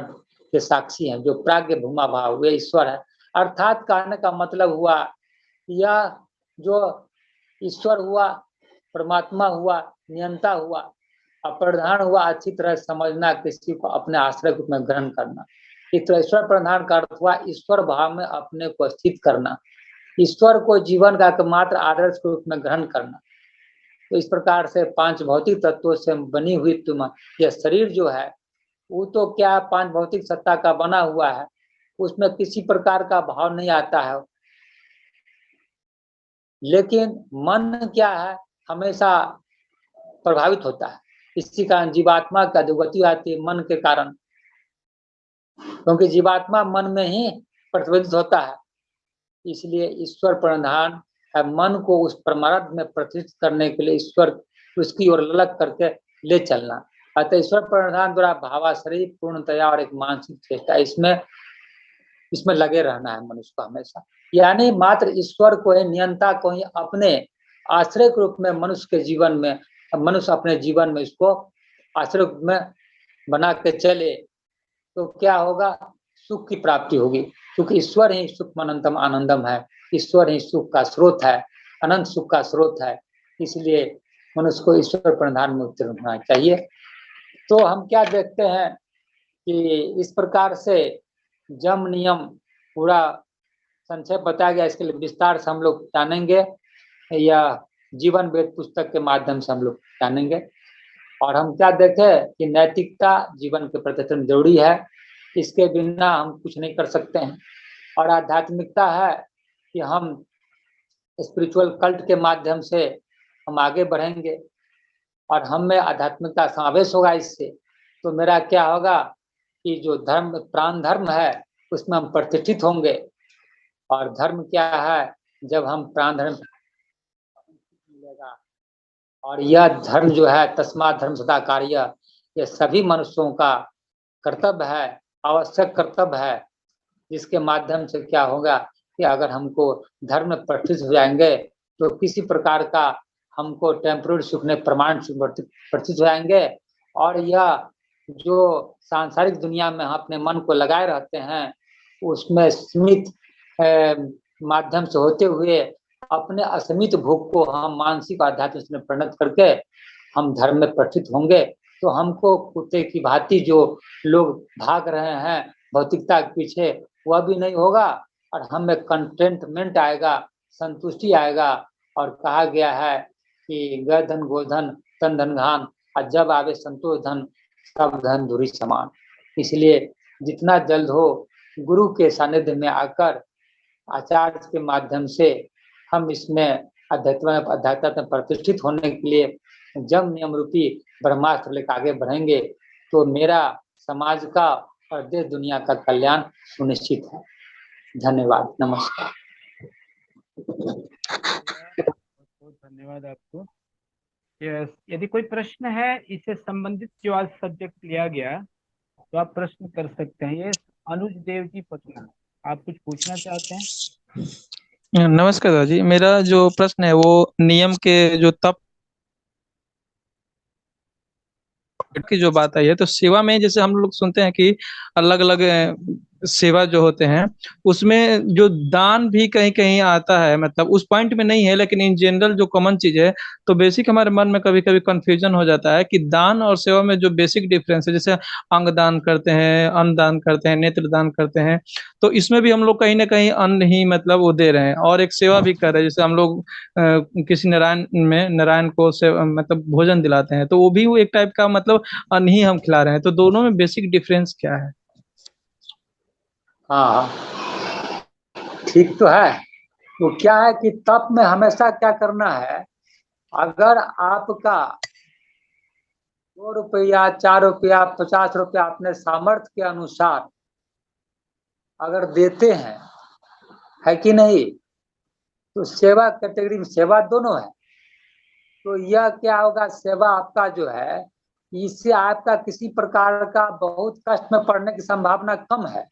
के साक्षी हैं, जो प्राज्ञ भूमा भाव, वे ईश्वर है। अर्थात कहने का मतलब हुआ यह जो ईश्वर हुआ, परमात्मा हुआ, नियंता हुआ, अप्रधान हुआ, अच्छी तरह समझना, किसी को अपने आश्रय रूप में ग्रहण करना। इस तरह ईश्वर प्रधान का अर्थ हुआ ईश्वर भाव में अपने को स्थित करना, ईश्वर को जीवन का एकमात्र आदर्श के रूप में ग्रहण करना। तो इस प्रकार से 5 भौतिक तत्वों से बनी हुई तुम यह शरीर जो है वो तो क्या 5 भौतिक सत्ता का बना हुआ है, उसमें किसी प्रकार का भाव नहीं आता है। लेकिन मन क्या है, हमेशा प्रभावित होता है। इसी कारण जीवात्मा का दुर्गति आती है मन के कारण, क्योंकि जीवात्मा मन में ही प्रतिबिंबित होता है। इसलिए ईश्वर प्रणिधान है मन को उस परमार्थ में प्रतिष्ठित करने के लिए ईश्वर उसकी ओर ललक करके ले चलना। अतः ईश्वर प्रणिधान द्वारा भावाश्रयी पूर्णतया और एक मानसिक चेष्टा इसमें लगे रहना है मनुष्य को हमेशा। यानी मात्र ईश्वर को ही, नियंता को ही अपने आश्रय के रूप में मनुष्य के जीवन में, मनुष्य अपने जीवन में इसको आश्रय में बना के चले तो क्या होगा, सुख की प्राप्ति होगी। क्योंकि ईश्वर ही सुख अनंतम आनंदम है, ईश्वर ही सुख का स्रोत है, अनंत सुख का स्रोत है। इसलिए मनुष्य को ईश्वर प्रणिधान में उत्तीर्ण होना चाहिए। तो हम क्या देखते हैं कि इस प्रकार से जम नियम पूरा संक्षेप बताया गया। इसके लिए विस्तार से हम लोग जानेंगे या जीवन वेद पुस्तक के माध्यम से हम लोग जानेंगे। और हम क्या देखें कि नैतिकता जीवन के प्रति जरूरी है, इसके बिना हम कुछ नहीं कर सकते हैं। और आध्यात्मिकता है कि हम स्पिरिचुअल कल्ट के माध्यम से हम आगे बढ़ेंगे और हम में आध्यात्मिकता समावेश होगा। इससे तो मेरा क्या होगा कि जो धर्म प्राण धर्म है उसमें हम प्रतिष्ठित होंगे। और धर्म क्या है, जब हम प्राण धर्म मिलेगा। और यह धर्म जो है तस्मात् धर्म सदा कार्य, ये सभी मनुष्यों का कर्तव्य है, आवश्यक कर्तव्य है। जिसके माध्यम से क्या होगा कि अगर हमको धर्म में प्रतिष्ठित हो जाएंगे तो किसी प्रकार का हमको टेम्पररी सुख ने प्रमाण प्रतिष्ठित हो जाएंगे। और यह जो सांसारिक दुनिया में हम अपने मन को लगाए रहते हैं उसमें सीमित माध्यम से होते हुए अपने असीमित भोग को हम मानसिक आध्यात्मिक में परिणत करके हम धर्म में प्रतिष्ठित होंगे। तो हमको कुत्ते की भांति जो लोग भाग रहे हैं भौतिकता के पीछे वह भी नहीं होगा और हमें कंटेंटमेंट आएगा, संतुष्टि आएगा। और कहा गया है कि गय धन गोधन तन धन घान, और जब आवे संतोष धन सब धन धुरी समान। इसलिए जितना जल्द हो गुरु के सानिध्य में आकर आचार्य के माध्यम से हम इसमें अध्यात्म में प्रतिष्ठित होने के लिए जम नियम रूपी ब्रह्मास्त्र लेकर आगे बढ़ेंगे तो मेरा समाज का और देश दुनिया का कल्याण सुनिश्चित है। धन्यवाद, नमस्कार।
बहुत धन्यवाद आपको। यदि कोई प्रश्न है इससे संबंधित जो आज सब्जेक्ट लिया गया तो आप प्रश्न कर सकते हैं। ये अनुज देव जी पटना, आप कुछ पूछना चाहते हैं?
नमस्कार दादाजी, मेरा जो प्रश्न है वो नियम के जो तप की जो बात आई है, तो सेवा में जैसे हम लोग सुनते हैं कि अलग अलग सेवा जो होते हैं उसमें जो दान भी कहीं कहीं आता है, मतलब उस पॉइंट में नहीं है लेकिन इन जनरल जो कॉमन चीज है। तो बेसिक हमारे मन में कभी कभी कंफ्यूजन हो जाता है कि दान और सेवा में जो बेसिक डिफरेंस है, जैसे अंग दान करते हैं, अन्न दान करते हैं, नेत्र दान करते हैं, तो इसमें भी हम लोग कहीं ना कहीं अन्न ही मतलब वो दे रहे हैं और एक सेवा भी कर रहे हैं। जैसे हम लोग किसी नारायण को से मतलब भोजन दिलाते हैं तो वो भी वो एक टाइप का मतलब अन्न ही हम खिला रहे हैं। तो दोनों में बेसिक डिफरेंस क्या है?
हाँ, ठीक तो है। तो क्या है कि तप में हमेशा क्या करना है, अगर आपका 2 रुपया 4 रुपया 50 रुपया अपने सामर्थ्य के अनुसार अगर देते हैं, है कि नहीं, तो सेवा कैटेगरी में सेवा दोनों है। तो यह क्या होगा, सेवा आपका जो है इससे आपका किसी प्रकार का बहुत कष्ट में पड़ने की संभावना कम है।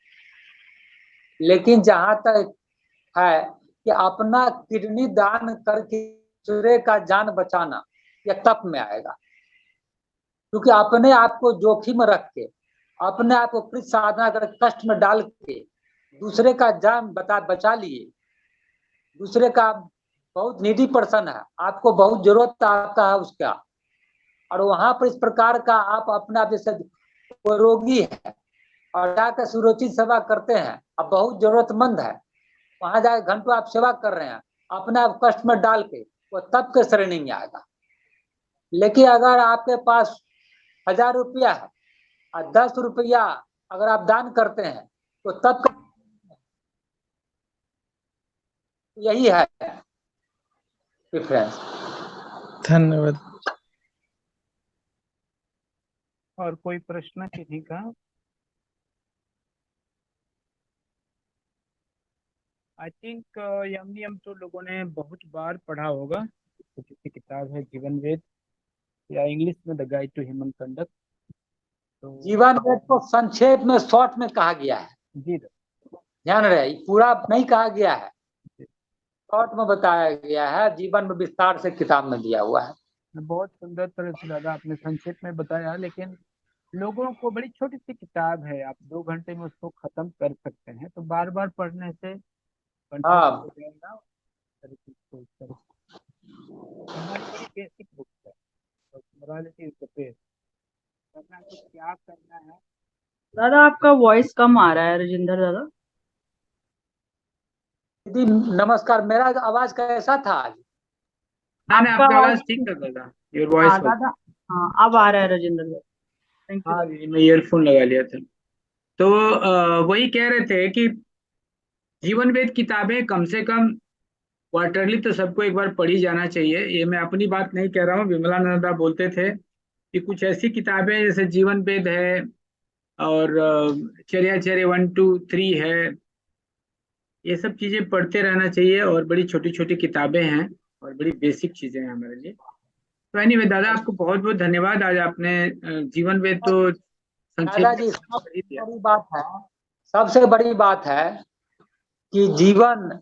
लेकिन जहां तक है कि अपना किडनी दान करके दूसरे का जान बचाना, यह तप में आएगा। क्योंकि अपने आप को जोखिम रख के, अपने आप को कृत साधना कर कष्ट में डाल के दूसरे का जान बचा लिए। दूसरे का बहुत नीडी पर्सन है, आपको बहुत जरूरत आपका है उसका, और वहां पर इस प्रकार का आप अपना जैसे कोई रोगी है और जाकर सुरक्षित सेवा करते हैं, अब बहुत जरूरतमंद है, वहां जाकर घंटों आप सेवा कर रहे हैं अपने आप कष्ट में डाल के, वो तब के श्रेणी में आएगा। लेकिन अगर आपके पास 1000 रुपया है और 10 रुपया अगर आप दान करते हैं तो तब यही है डिफरेंस।
धन्यवाद।
और कोई प्रश्न किसी का? आई थिंक यम नियम तो लोगों ने बहुत बार पढ़ा होगा। छोटी सी किताब है जीवन वेद, या इंग्लिश में the guide to human conduct. तो
जीवन वेद को संक्षेप में शॉर्ट में कहा गया है,
जी
ध्यान रहे, पूरा नहीं कहा गया है, शॉर्ट में बताया गया है, जीवन में विस्तार से किताब में दिया हुआ है।
बहुत सुंदर तरह से दादा आपने संक्षेप में बताया, लेकिन लोगों को बड़ी छोटी सी किताब है, आप 2 घंटे में उसको खत्म कर सकते हैं, तो बार बार पढ़ने से कंठस्थ
हाँ,
हो जाएगा। हमारी बड़ी बेसिक बुक है, मोरालिटी इज द बेस। करना तो क्या करना है
दादा आपका वॉइस कम आ रहा है राजेंद्र दादा।
दीदी नमस्कार, मेरा आवाज कैसा था आज?
ना
आपका
आपका आवाज
आवाज
ठीक था दादा, योर वॉइस।
हाँ दादा, हाँ अब आ रहा है राजेंद्र दादा। थैंक यू
हाँ
दादा।
जी, मैं ईयरफोन लगा लिया था। तो वही कह रहे थे कि जीवन वेद किताबें कम से कम क्वार्टरली तो सबको एक बार पढ़ी जाना चाहिए। ये मैं अपनी बात नहीं कह रहा हूँ, विमलानंदा बोलते थे कि कुछ ऐसी किताबें जैसे जीवन वेद है और चर्याचर्य 1 2 3 है, ये सब चीजें पढ़ते रहना चाहिए। और बड़ी छोटी छोटी किताबें हैं और बड़ी बेसिक चीजें हैं हमारे लिए। तो एनीवे दादा, आपको बहुत बहुत धन्यवाद। आज आपने जीवन वेद तो संक्षेप में
दादाजी
कर ही
सबसे
दिया।
बड़ी बात है, सबसे बड़ी बात है कि जीवन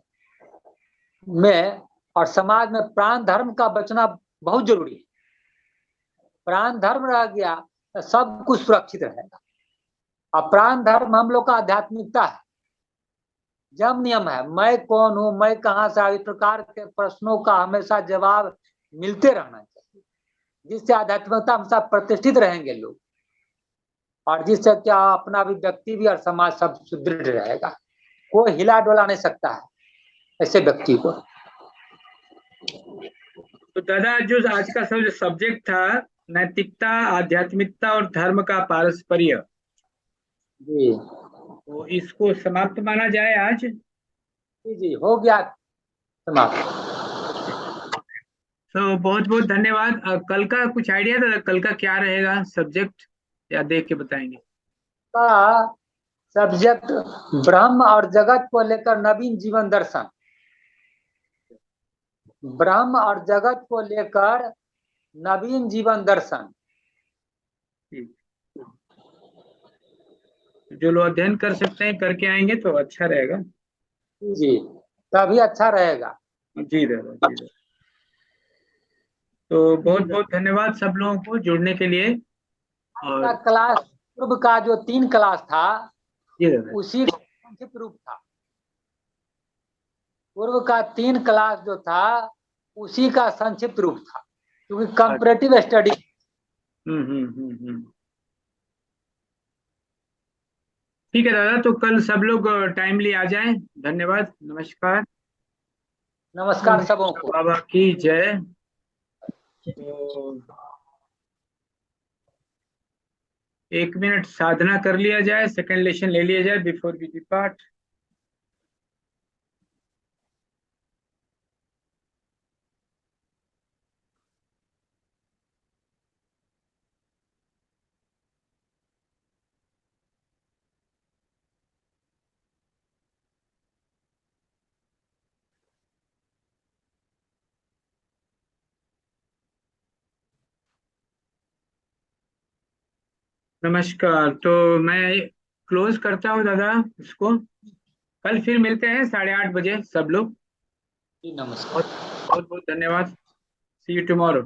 में और समाज में प्राण धर्म का बचना बहुत जरूरी है। प्राण धर्म रह गया तो सब कुछ सुरक्षित रहेगा। और प्राण धर्म हम लोग का आध्यात्मिकता है, यम नियम है, मैं कौन हूं, मैं कहाँ से आया, इस प्रकार के प्रश्नों का हमेशा जवाब मिलते रहना चाहिए, जिससे आध्यात्मिकता हमेशा प्रतिष्ठित रहेंगे लोग, और जिससे क्या अपना भी व्यक्ति भी और समाज सब सुदृढ़ रहेगा। कोई हिला डोला नहीं सकता है ऐसे व्यक्ति को।
तो दादा, जो आज का सब जो सब्जेक्ट था, नैतिकता, आध्यात्मिकता और धर्म का पारस्पर्य,
जी
तो इसको समाप्त माना जाए आज।
जी जी, हो गया समाप्त।
तो बहुत बहुत धन्यवाद। कल का कुछ आइडिया था, कल का क्या रहेगा सब्जेक्ट, या देख के बताएंगे?
का सब्जेक्ट ब्रह्म और जगत को लेकर नवीन जीवन दर्शन, ब्रह्म और जगत को लेकर नवीन जीवन दर्शन।
ठीक। जो लोग अध्ययन कर सकते हैं करके आएंगे तो अच्छा रहेगा।
जी, तभी अच्छा रहेगा।
जी दादा, जी दादा। तो बहुत बहुत धन्यवाद सब लोगों को जुड़ने के लिए।
का
और
क्लास पूर्व का जो 3 क्लास था
जी दादा,
उसी का संक्षिप्त रूप था। पूर्व का 3 क्लास जो था उसी का संक्षिप्त रूप था, क्योंकि कंपैरेटिव स्टडी।
हम्म। ठीक है दादा, तो कल सब लोग टाइमली आ जाएं। धन्यवाद, नमस्कार।
नमस्कार सबों को।
बाबा की जय। तो 1 मिनट साधना कर लिया जाए, सेकंड लेशन ले लिया जाए बिफोर वी डिपार्ट। नमस्कार। तो मैं क्लोज करता हूँ दादा इसको। कल फिर मिलते हैं 8:30 बजे सब लोग।
जी नमस्कार।
बहुत बहुत धन्यवाद। सी यू टुमारो।